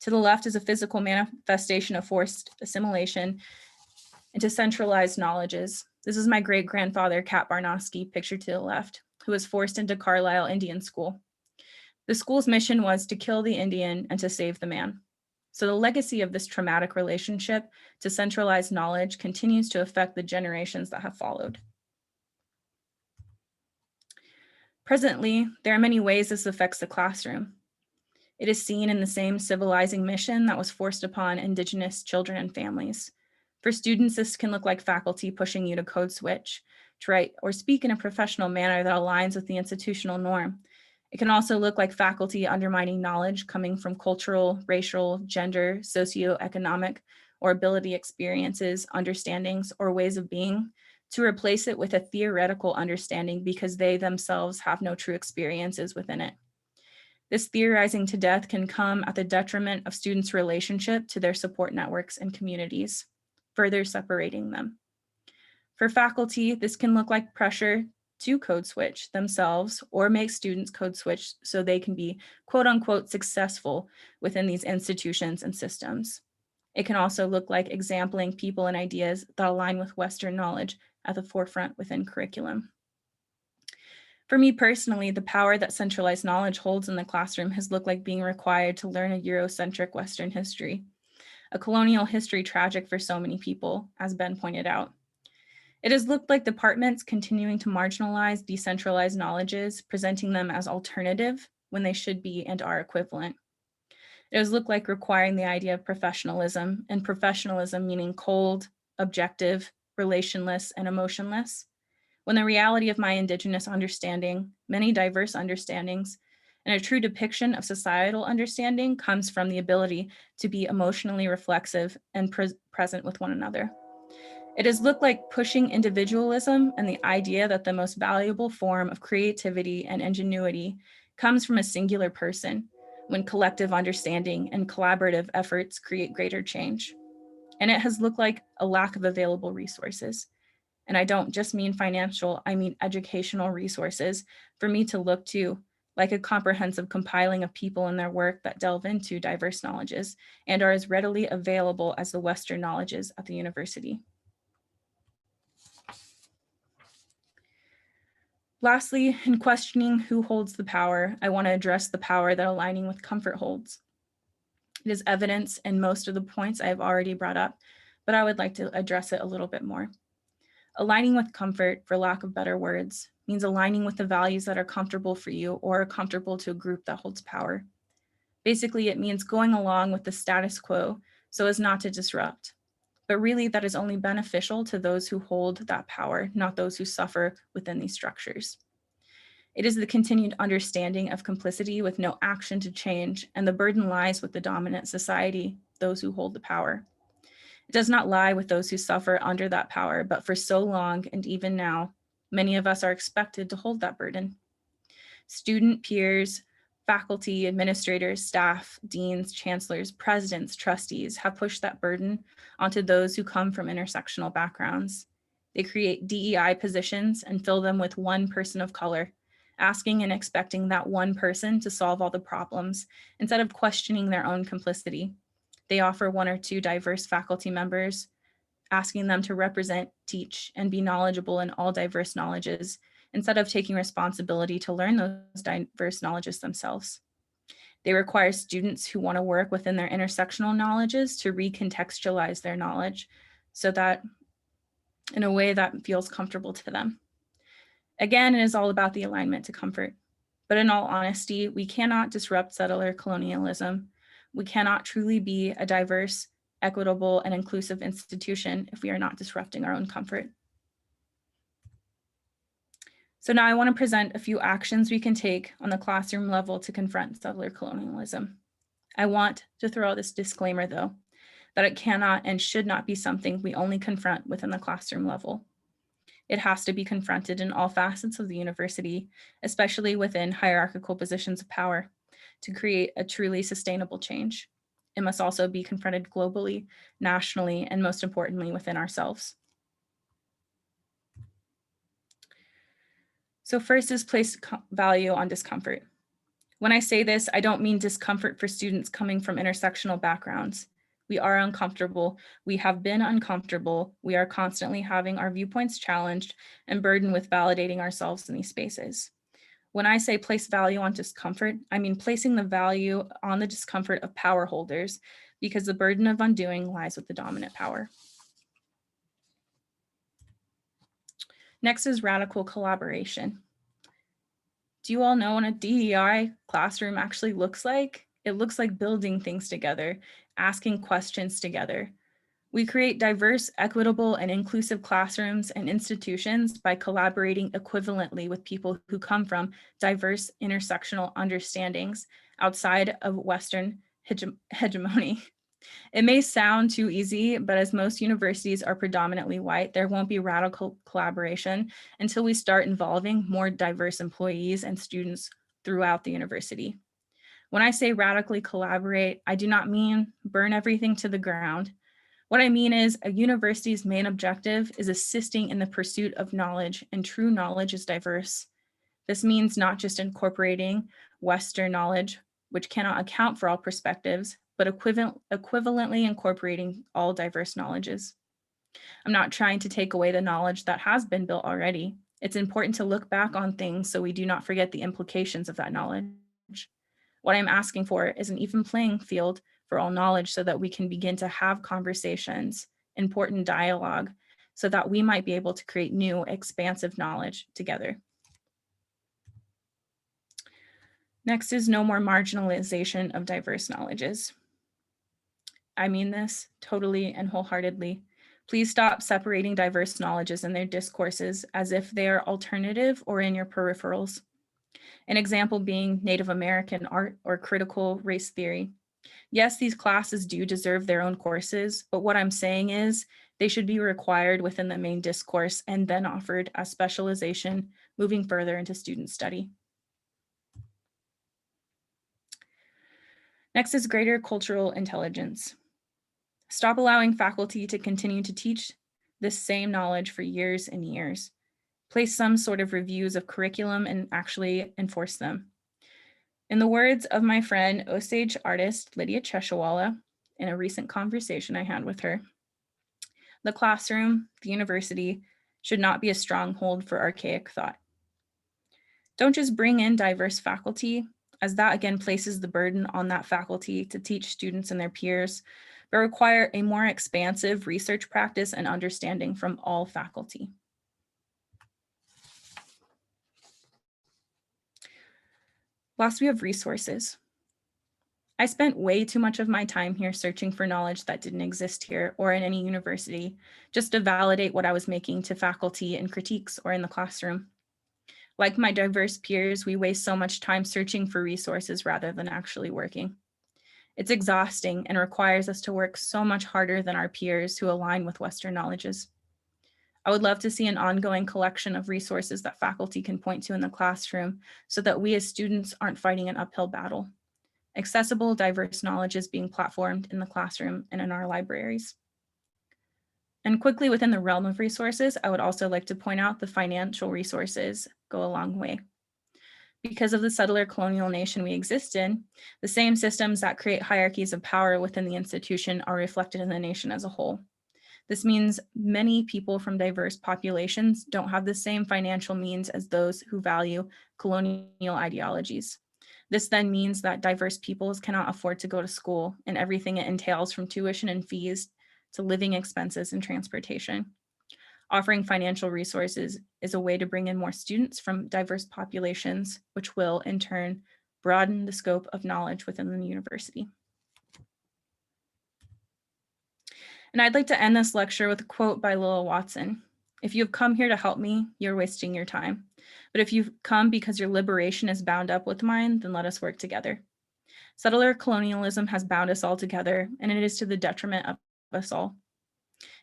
To the left is a physical manifestation of forced assimilation into centralized knowledges. This is my great-grandfather, Cat Barnoski, pictured to the left, who was forced into Carlisle Indian School. The school's mission was to kill the Indian and to save the man. So the legacy of this traumatic relationship to centralized knowledge continues to affect the generations that have followed. Presently, there are many ways this affects the classroom. It is seen in the same civilizing mission that was forced upon Indigenous children and families. For students, this can look like faculty pushing you to code switch, to write or speak in a professional manner that aligns with the institutional norm. It can also look like faculty undermining knowledge coming from cultural, racial, gender, socioeconomic, or ability experiences, understandings, or ways of being, to replace it with a theoretical understanding because they themselves have no true experiences within it. This theorizing to death can come at the detriment of students' relationship to their support networks and communities, further separating them. For faculty, this can look like pressure to code switch themselves or make students code switch so they can be quote unquote successful within these institutions and systems. It can also look like exempling people and ideas that align with Western knowledge at the forefront within curriculum. For me personally, the power that centralized knowledge holds in the classroom has looked like being required to learn a Eurocentric Western history, a colonial history tragic for so many people, as Ben pointed out. It has looked like departments continuing to marginalize decentralized knowledges, presenting them as alternative when they should be and are equivalent. It has looked like requiring the idea of professionalism, and professionalism meaning cold, objective, relationless, and emotionless, when the reality of my Indigenous understanding, many diverse understandings, and a true depiction of societal understanding comes from the ability to be emotionally reflexive and present with one another. It has looked like pushing individualism and the idea that the most valuable form of creativity and ingenuity comes from a singular person, when collective understanding and collaborative efforts create greater change. And it has looked like a lack of available resources. And I don't just mean financial, I mean educational resources for me to look to, like a comprehensive compiling of people and their work that delve into diverse knowledges and are as readily available as the Western knowledges at the university. Lastly, in questioning who holds the power, I want to address the power that aligning with comfort holds. It is evidence in most of the points I have already brought up, but I would like to address it a little bit more. Aligning with comfort, for lack of better words, means aligning with the values that are comfortable for you or are comfortable to a group that holds power. Basically, it means going along with the status quo so as not to disrupt. But really, that is only beneficial to those who hold that power, not those who suffer within these structures. It is the continued understanding of complicity with no action to change, and the burden lies with the dominant society, those who hold the power. It does not lie with those who suffer under that power, but for so long, and even now, many of us are expected to hold that burden. Student peers, faculty, administrators, staff, deans, chancellors, presidents, trustees have pushed that burden onto those who come from intersectional backgrounds. They create DEI positions and fill them with one person of color, asking and expecting that one person to solve all the problems instead of questioning their own complicity. They offer one or two diverse faculty members, asking them to represent, teach, and be knowledgeable in all diverse knowledges instead of taking responsibility to learn those diverse knowledges themselves. They require students who want to work within their intersectional knowledges to recontextualize their knowledge so that in a way that feels comfortable to them. Again, it is all about the alignment to comfort. But in all honesty, we cannot disrupt settler colonialism. We cannot truly be a diverse, equitable, and inclusive institution if we are not disrupting our own comfort. So now I want to present a few actions we can take on the classroom level to confront settler colonialism. I want to throw out this disclaimer though, that it cannot and should not be something we only confront within the classroom level. It has to be confronted in all facets of the university, especially within hierarchical positions of power, to create a truly sustainable change. It must also be confronted globally, nationally, and most importantly, within ourselves. So first is place value on discomfort. When I say this, I don't mean discomfort for students coming from intersectional backgrounds. We are uncomfortable. We have been uncomfortable. We are constantly having our viewpoints challenged and burdened with validating ourselves in these spaces. When I say place value on discomfort, I mean placing the value on the discomfort of power holders because the burden of undoing lies with the dominant power. Next is radical collaboration. Do you all know what a DEI classroom actually looks like? It looks like building things together, asking questions together. We create diverse, equitable, and inclusive classrooms and institutions by collaborating equivalently with people who come from diverse intersectional understandings outside of Western hegemony. It may sound too easy, but as most universities are predominantly white, there won't be radical collaboration until we start involving more diverse employees and students throughout the university. When I say radically collaborate, I do not mean burn everything to the ground. What I mean is a university's main objective is assisting in the pursuit of knowledge, and true knowledge is diverse. This means not just incorporating Western knowledge, which cannot account for all perspectives, but equivalently incorporating all diverse knowledges. I'm not trying to take away the knowledge that has been built already. It's important to look back on things so we do not forget the implications of that knowledge. What I'm asking for is an even playing field for all knowledge so that we can begin to have conversations, important dialogue, so that we might be able to create new, expansive knowledge together. Next is no more marginalization of diverse knowledges. I mean this totally and wholeheartedly. Please stop separating diverse knowledges and their discourses as if they are alternative or in your peripherals. An example being Native American art or critical race theory. Yes, these classes do deserve their own courses, but what I'm saying is they should be required within the main discourse and then offered as specialization moving further into student study. Next is greater cultural intelligence. Stop allowing faculty to continue to teach this same knowledge for years and years. Place some sort of reviews of curriculum and actually enforce them. In the words of my friend Osage artist Lydia Cheshawala, in a recent conversation I had with her, the classroom, the university, should not be a stronghold for archaic thought. Don't just bring in diverse faculty, as that again places the burden on that faculty to teach students and their peers, but require a more expansive research practice and understanding from all faculty. Last, we have resources. I spent way too much of my time here searching for knowledge that didn't exist here or in any university, just to validate what I was making to faculty in critiques or in the classroom. Like my diverse peers, we waste so much time searching for resources rather than actually working. It's exhausting and requires us to work so much harder than our peers who align with Western knowledges. I would love to see an ongoing collection of resources that faculty can point to in the classroom so that we as students aren't fighting an uphill battle. Accessible, diverse knowledge is being platformed in the classroom and in our libraries. And quickly within the realm of resources, I would also like to point out the financial resources go a long way. Because of the settler colonial nation we exist in, the same systems that create hierarchies of power within the institution are reflected in the nation as a whole. This means many people from diverse populations don't have the same financial means as those who value colonial ideologies. This then means that diverse peoples cannot afford to go to school and everything it entails from tuition and fees to living expenses and transportation. Offering financial resources is a way to bring in more students from diverse populations, which will in turn broaden the scope of knowledge within the university. And I'd like to end this lecture with a quote by Lila Watson. "If you've come here to help me, you're wasting your time. But if you've come because your liberation is bound up with mine, then let us work together." Settler colonialism has bound us all together, and it is to the detriment of us all.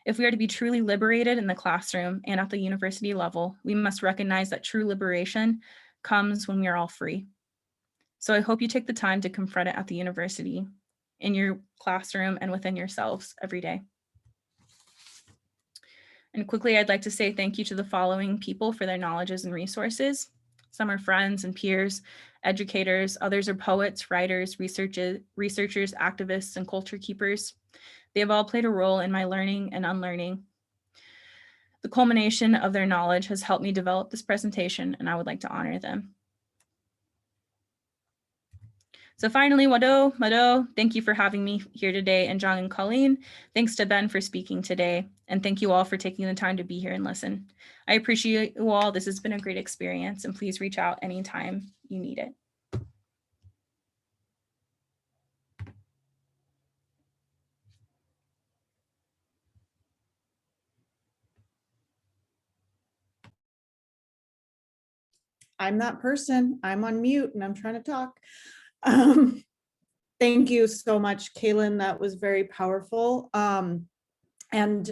If we are to be truly liberated in the classroom and at the university level, we must recognize that true liberation comes when we are all free. So I hope you take the time to confront it at the university, in your classroom, and within yourselves every day. And quickly, I'd like to say thank you to the following people for their knowledges and resources. Some are friends and peers, educators, others are poets, writers, researchers, activists, and culture keepers. They have all played a role in my learning and unlearning. The culmination of their knowledge has helped me develop this presentation, and I would like to honor them. So finally, Mado, thank you for having me here today, and Injeong and Colleen. Thanks to Ben for speaking today, and thank you all for taking the time to be here and listen. I appreciate you all. This has been a great experience, and please reach out anytime you need it. I'm that person. I'm on mute and I'm trying to talk. Thank you so much, Kalyn. That was very powerful. And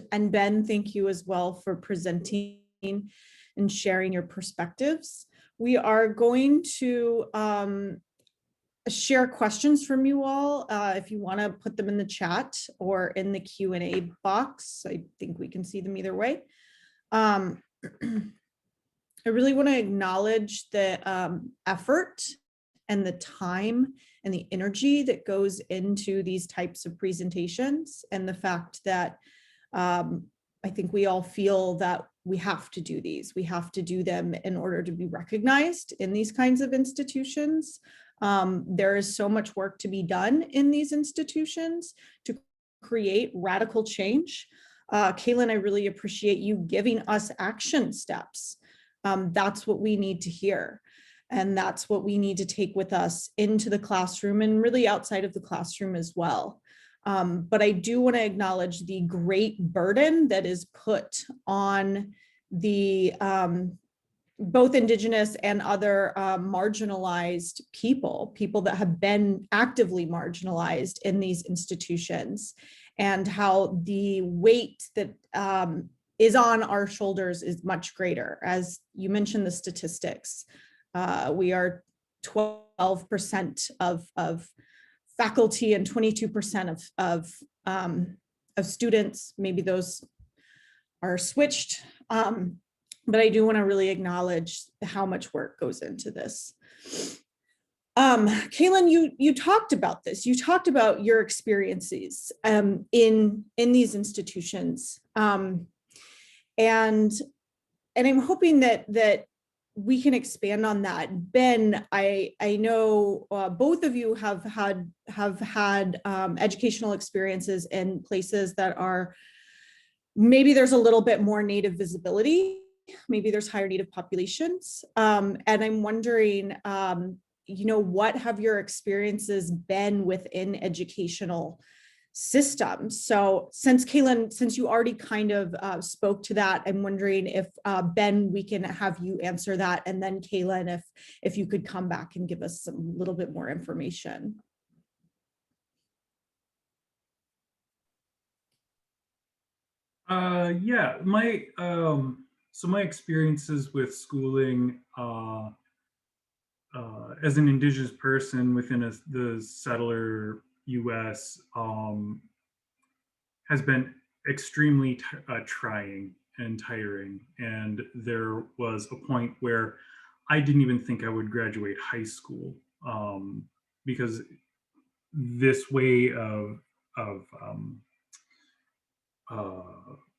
Ben, thank you as well for presenting and sharing your perspectives. We are going to share questions from you all. If you want to put them in the chat or in the Q&A box, I think we can see them either way. I really want to acknowledge the effort and the time and the energy that goes into these types of presentations, and the fact that I think we all feel that we have to do these. We have to do them in order to be recognized in these kinds of institutions. There is so much work to be done in these institutions to create radical change. Kalyn, I really appreciate you giving us action steps. That's what we need to hear. And that's what we need to take with us into the classroom and really outside of the classroom as well. But I do want to acknowledge the great burden that is put on the both Indigenous and other marginalized people that have been actively marginalized in these institutions, and how the weight that is on our shoulders is much greater. As you mentioned, the statistics, we are 12% of faculty and 22% of students. Maybe those are switched, but I do want to really acknowledge how much work goes into this. Kalyn, you talked about this. You talked about your experiences in these institutions. And I'm hoping that we can expand on that. Ben, I know both of you have had educational experiences in places that are, maybe there's a little bit more Native visibility, maybe there's higher Native populations. And I'm wondering, what have your experiences been within educational systems. So since Kalyn, since you already kind of spoke to that, I'm wondering if Ben, we can have you answer that, and then Kalyn, if you could come back and give us some little bit more information. Yeah, so my experiences with schooling as an Indigenous person within the settler U.S. Has been extremely trying and tiring. And there was a point where I didn't even think I would graduate high school because this way of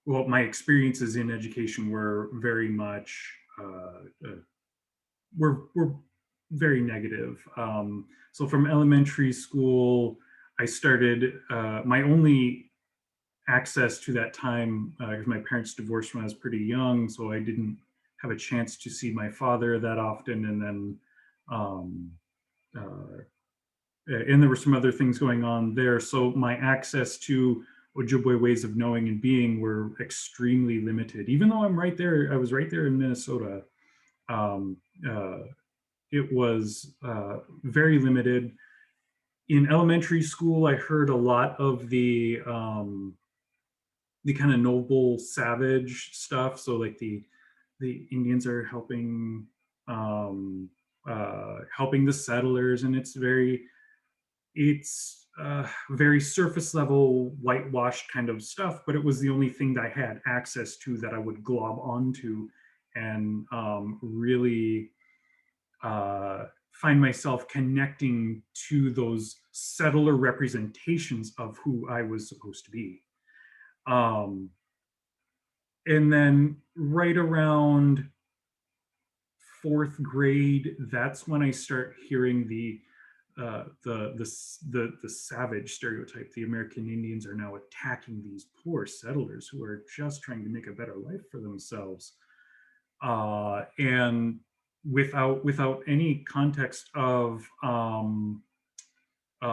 well, my experiences in education were very much were very negative. So from elementary school, I started my only access to that time because my parents divorced when I was pretty young, so I didn't have a chance to see my father that often. And then and there were some other things going on there, so my access to Ojibwe ways of knowing and being were extremely limited. Even though I'm right there, I was right there in Minnesota. It was very limited. In elementary school, I heard a lot of the kind of noble savage stuff. So like the Indians are helping helping the settlers, and it's very surface level whitewashed kind of stuff, but it was the only thing that I had access to that I would glob onto and really find myself connecting to those settler representations of who I was supposed to be. And then right around 4th grade, that's when I start hearing the savage stereotype. The American Indians are now attacking these poor settlers who are just trying to make a better life for themselves, and without any context of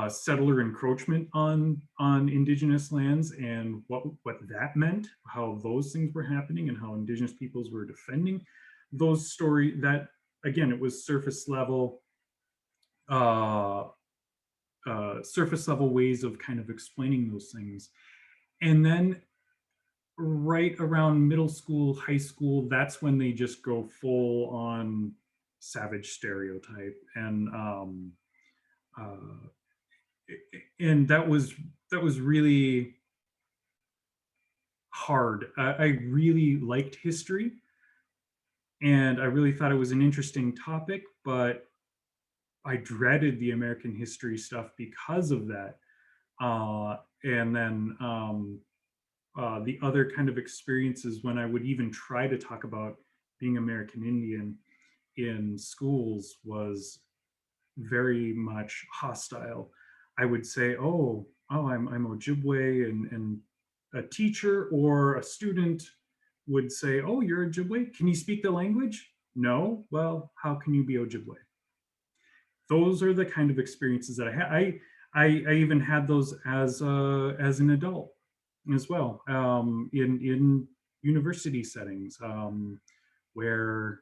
settler encroachment on Indigenous lands and what that meant, how those things were happening, and how Indigenous peoples were defending those stories. That again, it was surface level ways of kind of explaining those things. And then right around middle school, high school, that's when they just go full on savage stereotype. And that was really hard. I really liked history, and I really thought it was an interesting topic, but I dreaded the American history stuff because of that. And then the other kind of experiences when I would even try to talk about being American Indian in schools was very much hostile. I would say, oh, I'm Ojibwe, and a teacher or a student would say, oh, you're Ojibwe? Can you speak the language? No? Well, how can you be Ojibwe? Those are the kind of experiences that I had. I even had those as an adult as well, in university settings, where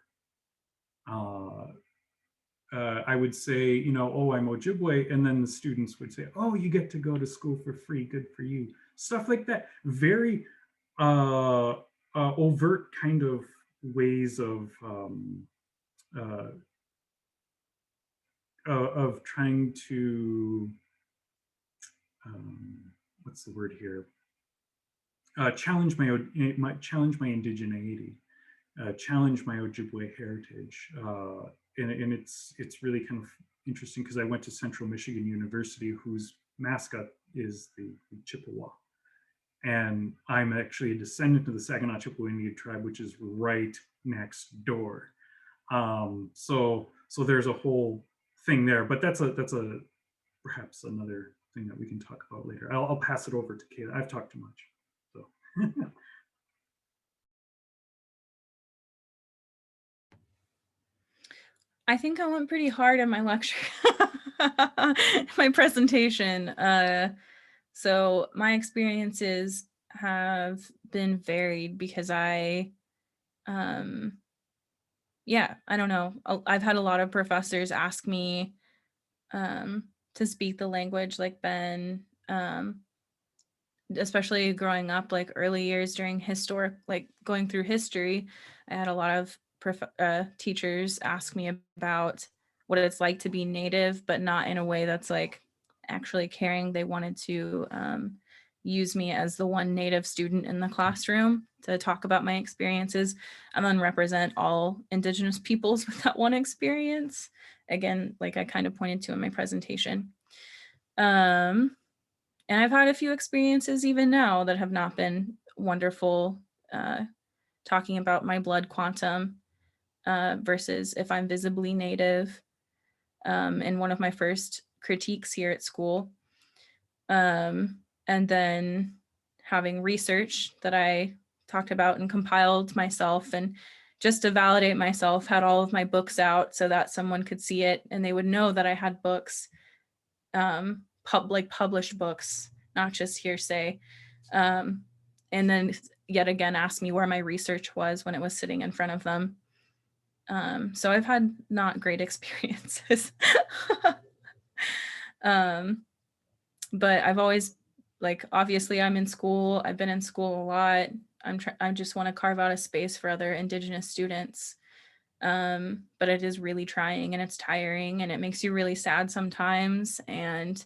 I would say, you know, oh, I'm Ojibwe, and then the students would say, oh, you get to go to school for free, good for you. Stuff like that. Very overt kind of ways of trying to, what's the word here? Challenge my indigeneity, challenge my Ojibwe heritage, and it's really kind of interesting because I went to Central Michigan University, whose mascot is the Chippewa, and I'm actually a descendant of the Saginaw Chippewa Indian tribe, which is right next door. So there's a whole thing there, but that's perhaps another thing that we can talk about later. I'll pass it over to Kalyn. I've talked too much. So. I think I went pretty hard in my lecture, my presentation. So my experiences have been varied because yeah, I don't know. I've had a lot of professors ask me to speak the language like Ben, especially growing up, like early years during historic, like going through history. I had a lot of teachers ask me about what it's like to be Native, but not in a way that's like actually caring. They wanted to use me as the one Native student in the classroom to talk about my experiences and then represent all Indigenous peoples with that one experience. Again, like I kind of pointed to in my presentation. And I've had a few experiences even now that have not been wonderful, talking about my blood quantum versus if I'm visibly Native, in one of my first critiques here at school. And then having research that I talked about and compiled myself, and just to validate myself, had all of my books out so that someone could see it and they would know that I had books, published books, not just hearsay. And then yet again asked me where my research was when it was sitting in front of them. So I've had not great experiences. But I've always, like, obviously I'm in school, I've been in school a lot. I just want to carve out a space for other Indigenous students. But it is really trying and it's tiring and it makes you really sad sometimes, and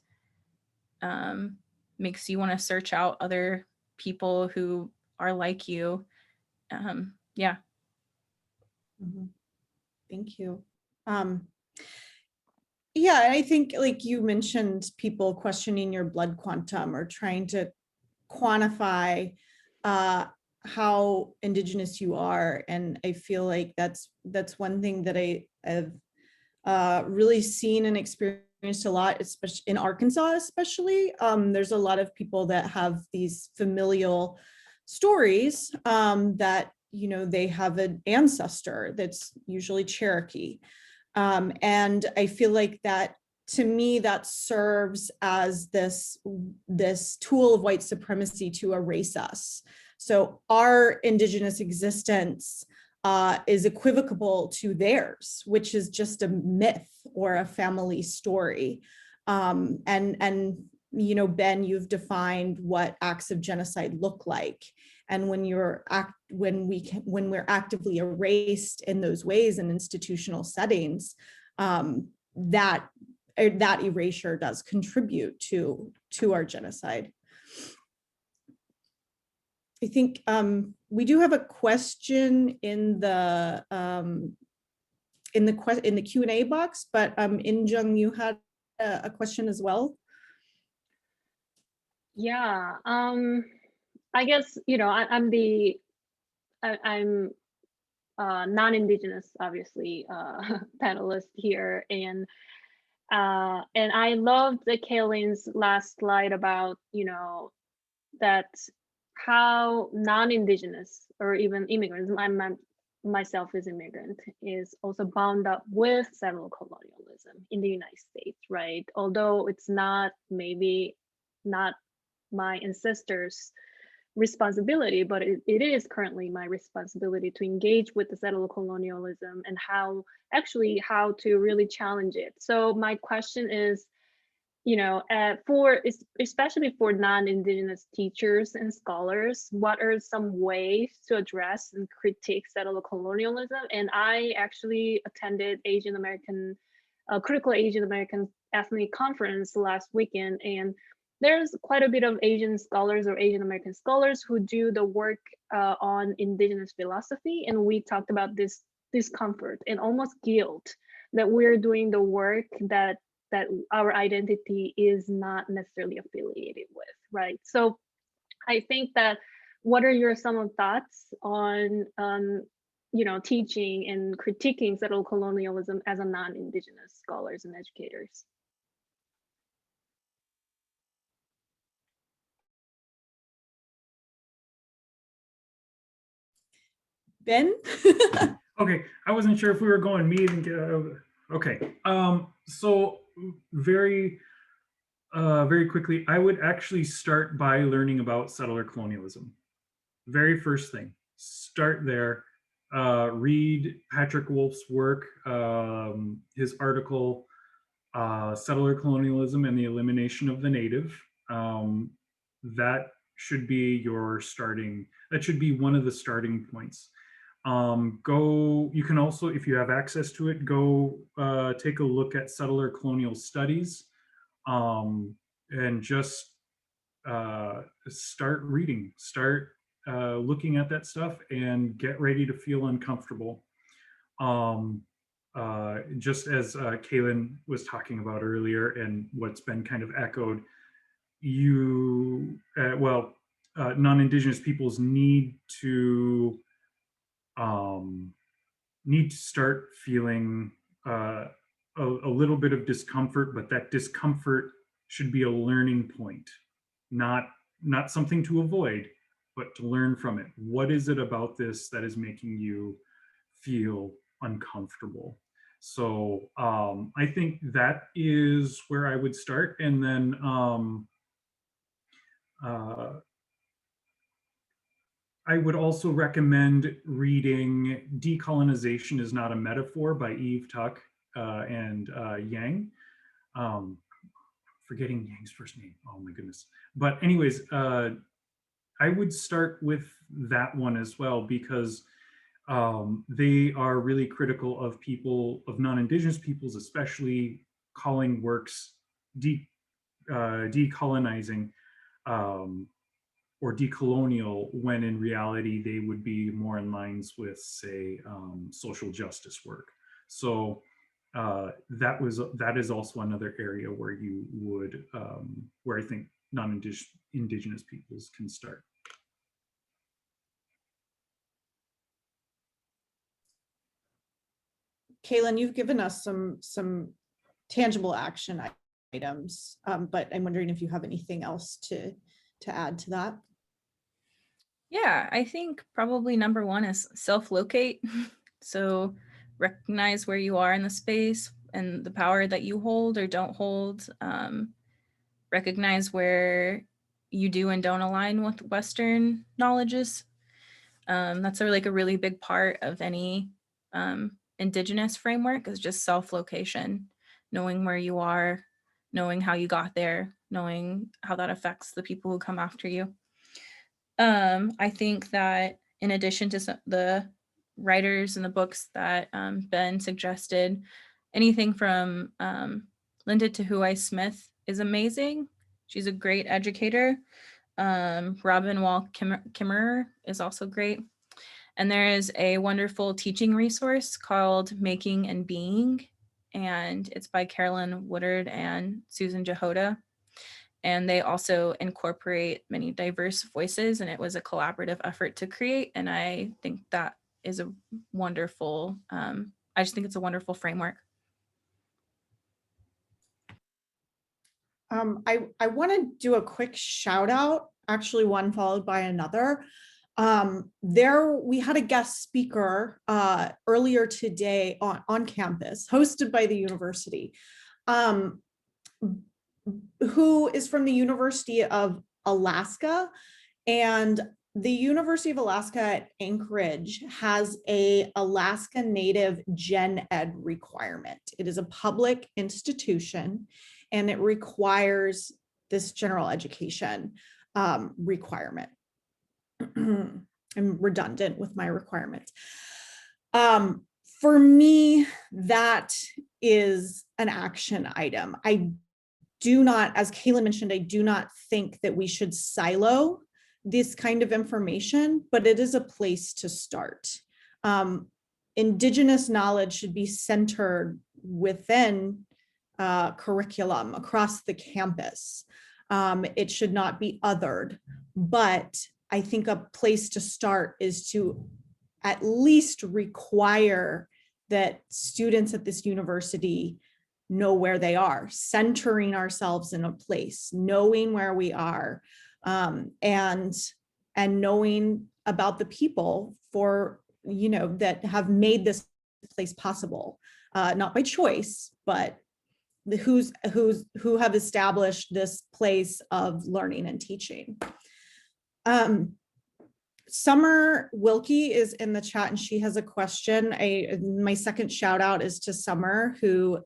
makes you want to search out other people who are like you. Yeah. Mhm. Thank you. Yeah, and I think like you mentioned people questioning your blood quantum or trying to quantify how Indigenous you are. And I feel like that's one thing that I have really seen and experienced a lot, especially in Arkansas, especially. There's a lot of people that have these familial stories that, you know, they have an ancestor that's usually Cherokee. And I feel like that, to me, that serves as this tool of white supremacy to erase us. So our Indigenous existence is equivocal to theirs, which is just a myth or a family story. And you know, Ben, you've defined what acts of genocide look like. And when we're actively erased in those ways in institutional settings, that erasure does contribute to our genocide. I think we do have a question in the Q&A box, but Injeong, you had a question as well. Yeah, I guess, you know, I'm non-Indigenous, obviously, panelist here, and I loved the Kalyn's last slide about, you know, that how non-Indigenous or even immigrants, myself as immigrant, is also bound up with settler colonialism in the United States, right? Although it's not, maybe not my ancestors' responsibility, but it is currently my responsibility to engage with the settler colonialism and how to really challenge it. So my question is, you know, especially for non-Indigenous teachers and scholars, what are some ways to address and critique settler colonialism? And I actually attended Critical Asian American Ethnic Conference last weekend, and there's quite a bit of Asian scholars or Asian American scholars who do the work on Indigenous philosophy, and we talked about this discomfort and almost guilt that we're doing the work that our identity is not necessarily affiliated with, right? So I think that, what are some thoughts on you know, teaching and critiquing settler colonialism as a non-Indigenous scholars and educators? Ben? Okay, I wasn't sure if we were going meet and get okay. So very very quickly, I would actually start by learning about settler colonialism. Very first thing, start there. Read Patrick Wolf's work, his article, Settler Colonialism and the Elimination of the Native. That should be your starting, that should be one of the starting points. You can also, if you have access to it, go take a look at settler colonial studies, and just start reading, start looking at that stuff, and get ready to feel uncomfortable. Just as Kalyn was talking about earlier, and what's been kind of echoed, non-Indigenous peoples need to start feeling a little bit of discomfort, but that discomfort should be a learning point, not something to avoid, but to learn from it. What is it about this that is making you feel uncomfortable? So I think that is where I would start. And then I would also recommend reading Decolonization is Not a Metaphor by Eve Tuck and Yang. Forgetting Yang's first name, oh my goodness. But anyways, I would start with that one as well, because they are really critical of people, of non-Indigenous peoples, especially calling works decolonizing or decolonial, when in reality they would be more in lines with, say, social justice work. So that is also another area where you would, where I think non-Indigenous peoples can start. Kalyn, you've given us some tangible action items, but I'm wondering if you have anything else to add to that. Yeah, I think probably number one is self-locate. So recognize where you are in the space and the power that you hold or don't hold. Recognize where you do and don't align with Western knowledges. That's a really big part of any Indigenous framework, is just self-location, knowing where you are, knowing how you got there, knowing how that affects the people who come after you. I think that in addition to the writers and the books that Ben suggested, anything from Linda Tahuai Smith is amazing. She's a great educator. Robin Wall Kimmerer is also great. And there is a wonderful teaching resource called Making and Being, and it's by Carolyn Woodard and Susan Jehoda. And they also incorporate many diverse voices, and it was a collaborative effort to create. And I think that is a wonderful, I just think it's a wonderful framework. I want to do a quick shout out, actually one followed by another. We had a guest speaker earlier today on campus, hosted by the university, who is from the University of Alaska. And the University of Alaska at Anchorage has a Alaska Native Gen Ed requirement. It is a public institution, and it requires this general education requirement. I'm redundant with my requirements. For me, that is an action item. I do not, as Kalyn mentioned, I do not think that we should silo this kind of information, but it is a place to start. Indigenous knowledge should be centered within curriculum across the campus. It should not be othered, but I think a place to start is to at least require that students at this university know where they are, centering ourselves in a place, knowing where we are, and knowing about the people that have made this place possible, not by choice, but who have established this place of learning and teaching. Summer Wilkie is in the chat and she has a question. My second shout out is to Summer, who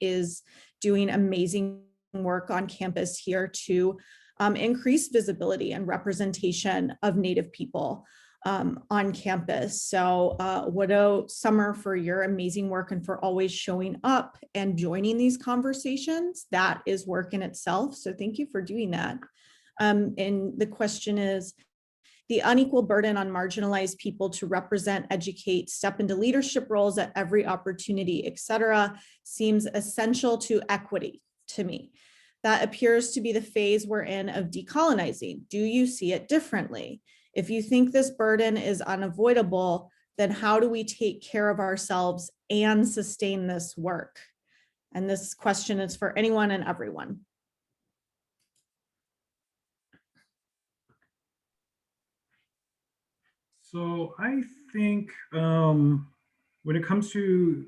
is doing amazing work on campus here to increase visibility and representation of Native people on campus. So Widow Summer, for your amazing work and for always showing up and joining these conversations. That is work in itself. So thank you for doing that. And the question is, the unequal burden on marginalized people to represent, educate, step into leadership roles at every opportunity, etc., seems essential to equity to me. That appears to be the phase we're in of decolonizing. Do you see it differently? If you think this burden is unavoidable, then how do we take care of ourselves and sustain this work? And this question is for anyone and everyone. So I think when it comes to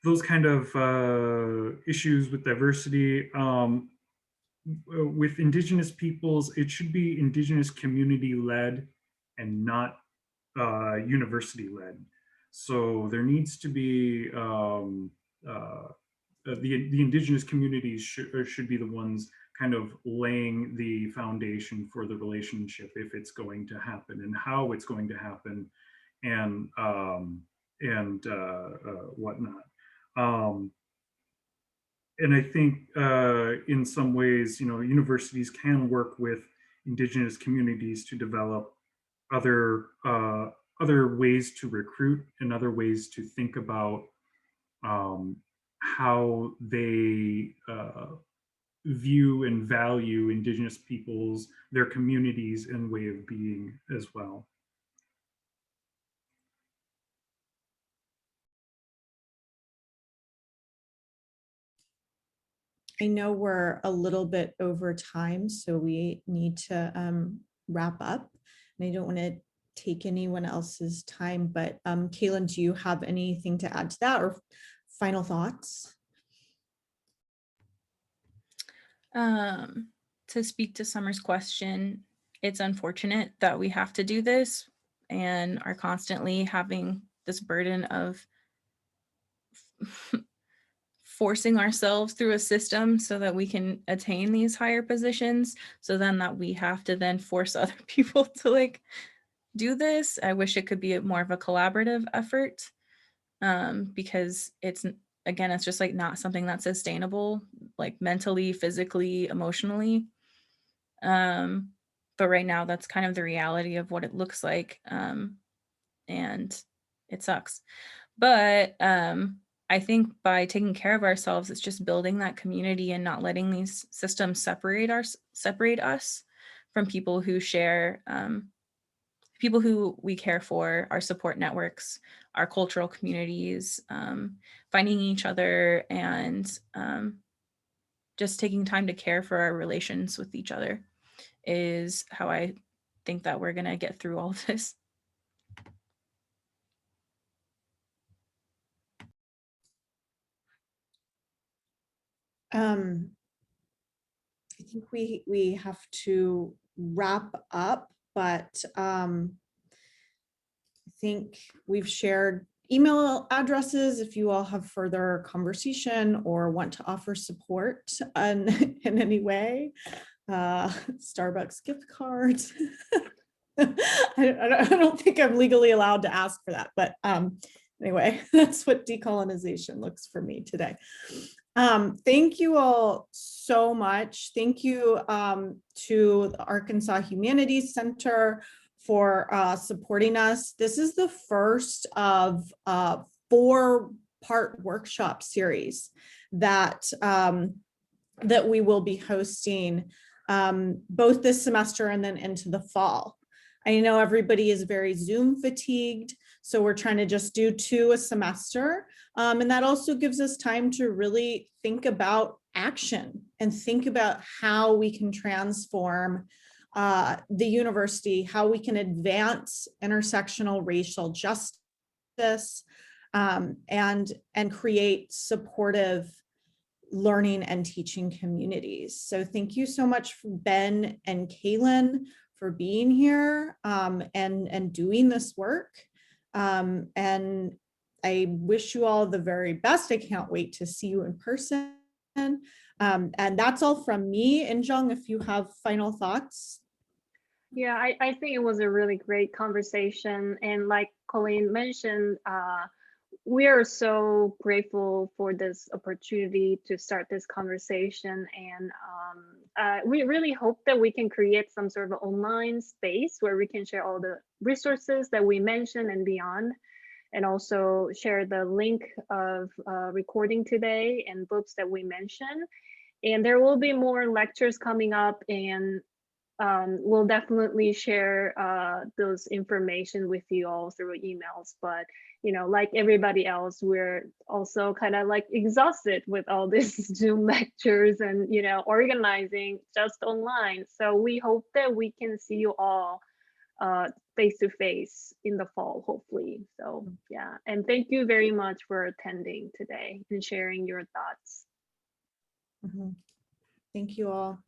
those kind of issues with diversity, with Indigenous peoples, it should be Indigenous community led and not university led. So there needs to be the Indigenous communities should be the ones kind of laying the foundation for the relationship, if it's going to happen and how it's going to happen, and whatnot. And I think in some ways, universities can work with Indigenous communities to develop other ways to recruit and other ways to think about how they view and value Indigenous peoples, their communities, and way of being as well. I know we're a little bit over time, so we need to wrap up. And I don't want to take anyone else's time, but Kalyn, do you have anything to add to that or final thoughts? To speak to Summer's question, it's unfortunate that we have to do this and are constantly having this burden of forcing ourselves through a system so that we can attain these higher positions. So then that we have to then force other people to do this. I wish it could be more of a collaborative effort because it's just not something that's sustainable, mentally, physically, emotionally. But right now that's kind of the reality of what it looks like. And it sucks. But I think by taking care of ourselves, it's just building that community and not letting these systems separate us from people who share, people who we care for, our support networks, our cultural communities, finding each other, and just taking time to care for our relations with each other is how I think that we're gonna get through all of this. I think we have to wrap up, but I think we've shared email addresses if you all have further conversation or want to offer support in any way. Starbucks gift cards. I don't think I'm legally allowed to ask for that, but anyway, that's what decolonization looks for me today. Thank you all so much. Thank you to the Arkansas Humanities Center for supporting us. This is the first of a 4-part workshop series that that we will be hosting both this semester and then into the fall. I know everybody is very Zoom fatigued, so we're trying to just do 2 a semester. And that also gives us time to really think about action and think about how we can transform the university, how we can advance intersectional racial justice, and create supportive learning and teaching communities. So thank you so much, Ben and Kalyn, for being here and doing this work. And I wish you all the very best. I can't wait to see you in person. And that's all from me. Injeong, if you have final thoughts. Yeah, I think it was a really great conversation. And like Colleen mentioned, we are so grateful for this opportunity to start this conversation. And we really hope that we can create some sort of online space where we can share all the resources that we mentioned and beyond, and also share the link of recording today and books that we mentioned. And there will be more lectures coming up, and we'll definitely share those information with you all through emails. But like everybody else, we're also kind of like exhausted with all these Zoom lectures and organizing just online. So we hope that we can see you all face to face in the fall, hopefully. So yeah, and thank you very much for attending today and sharing your thoughts. Thank you all.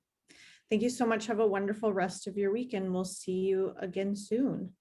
Thank you so much. Have a wonderful rest of your week, and we'll see you again soon.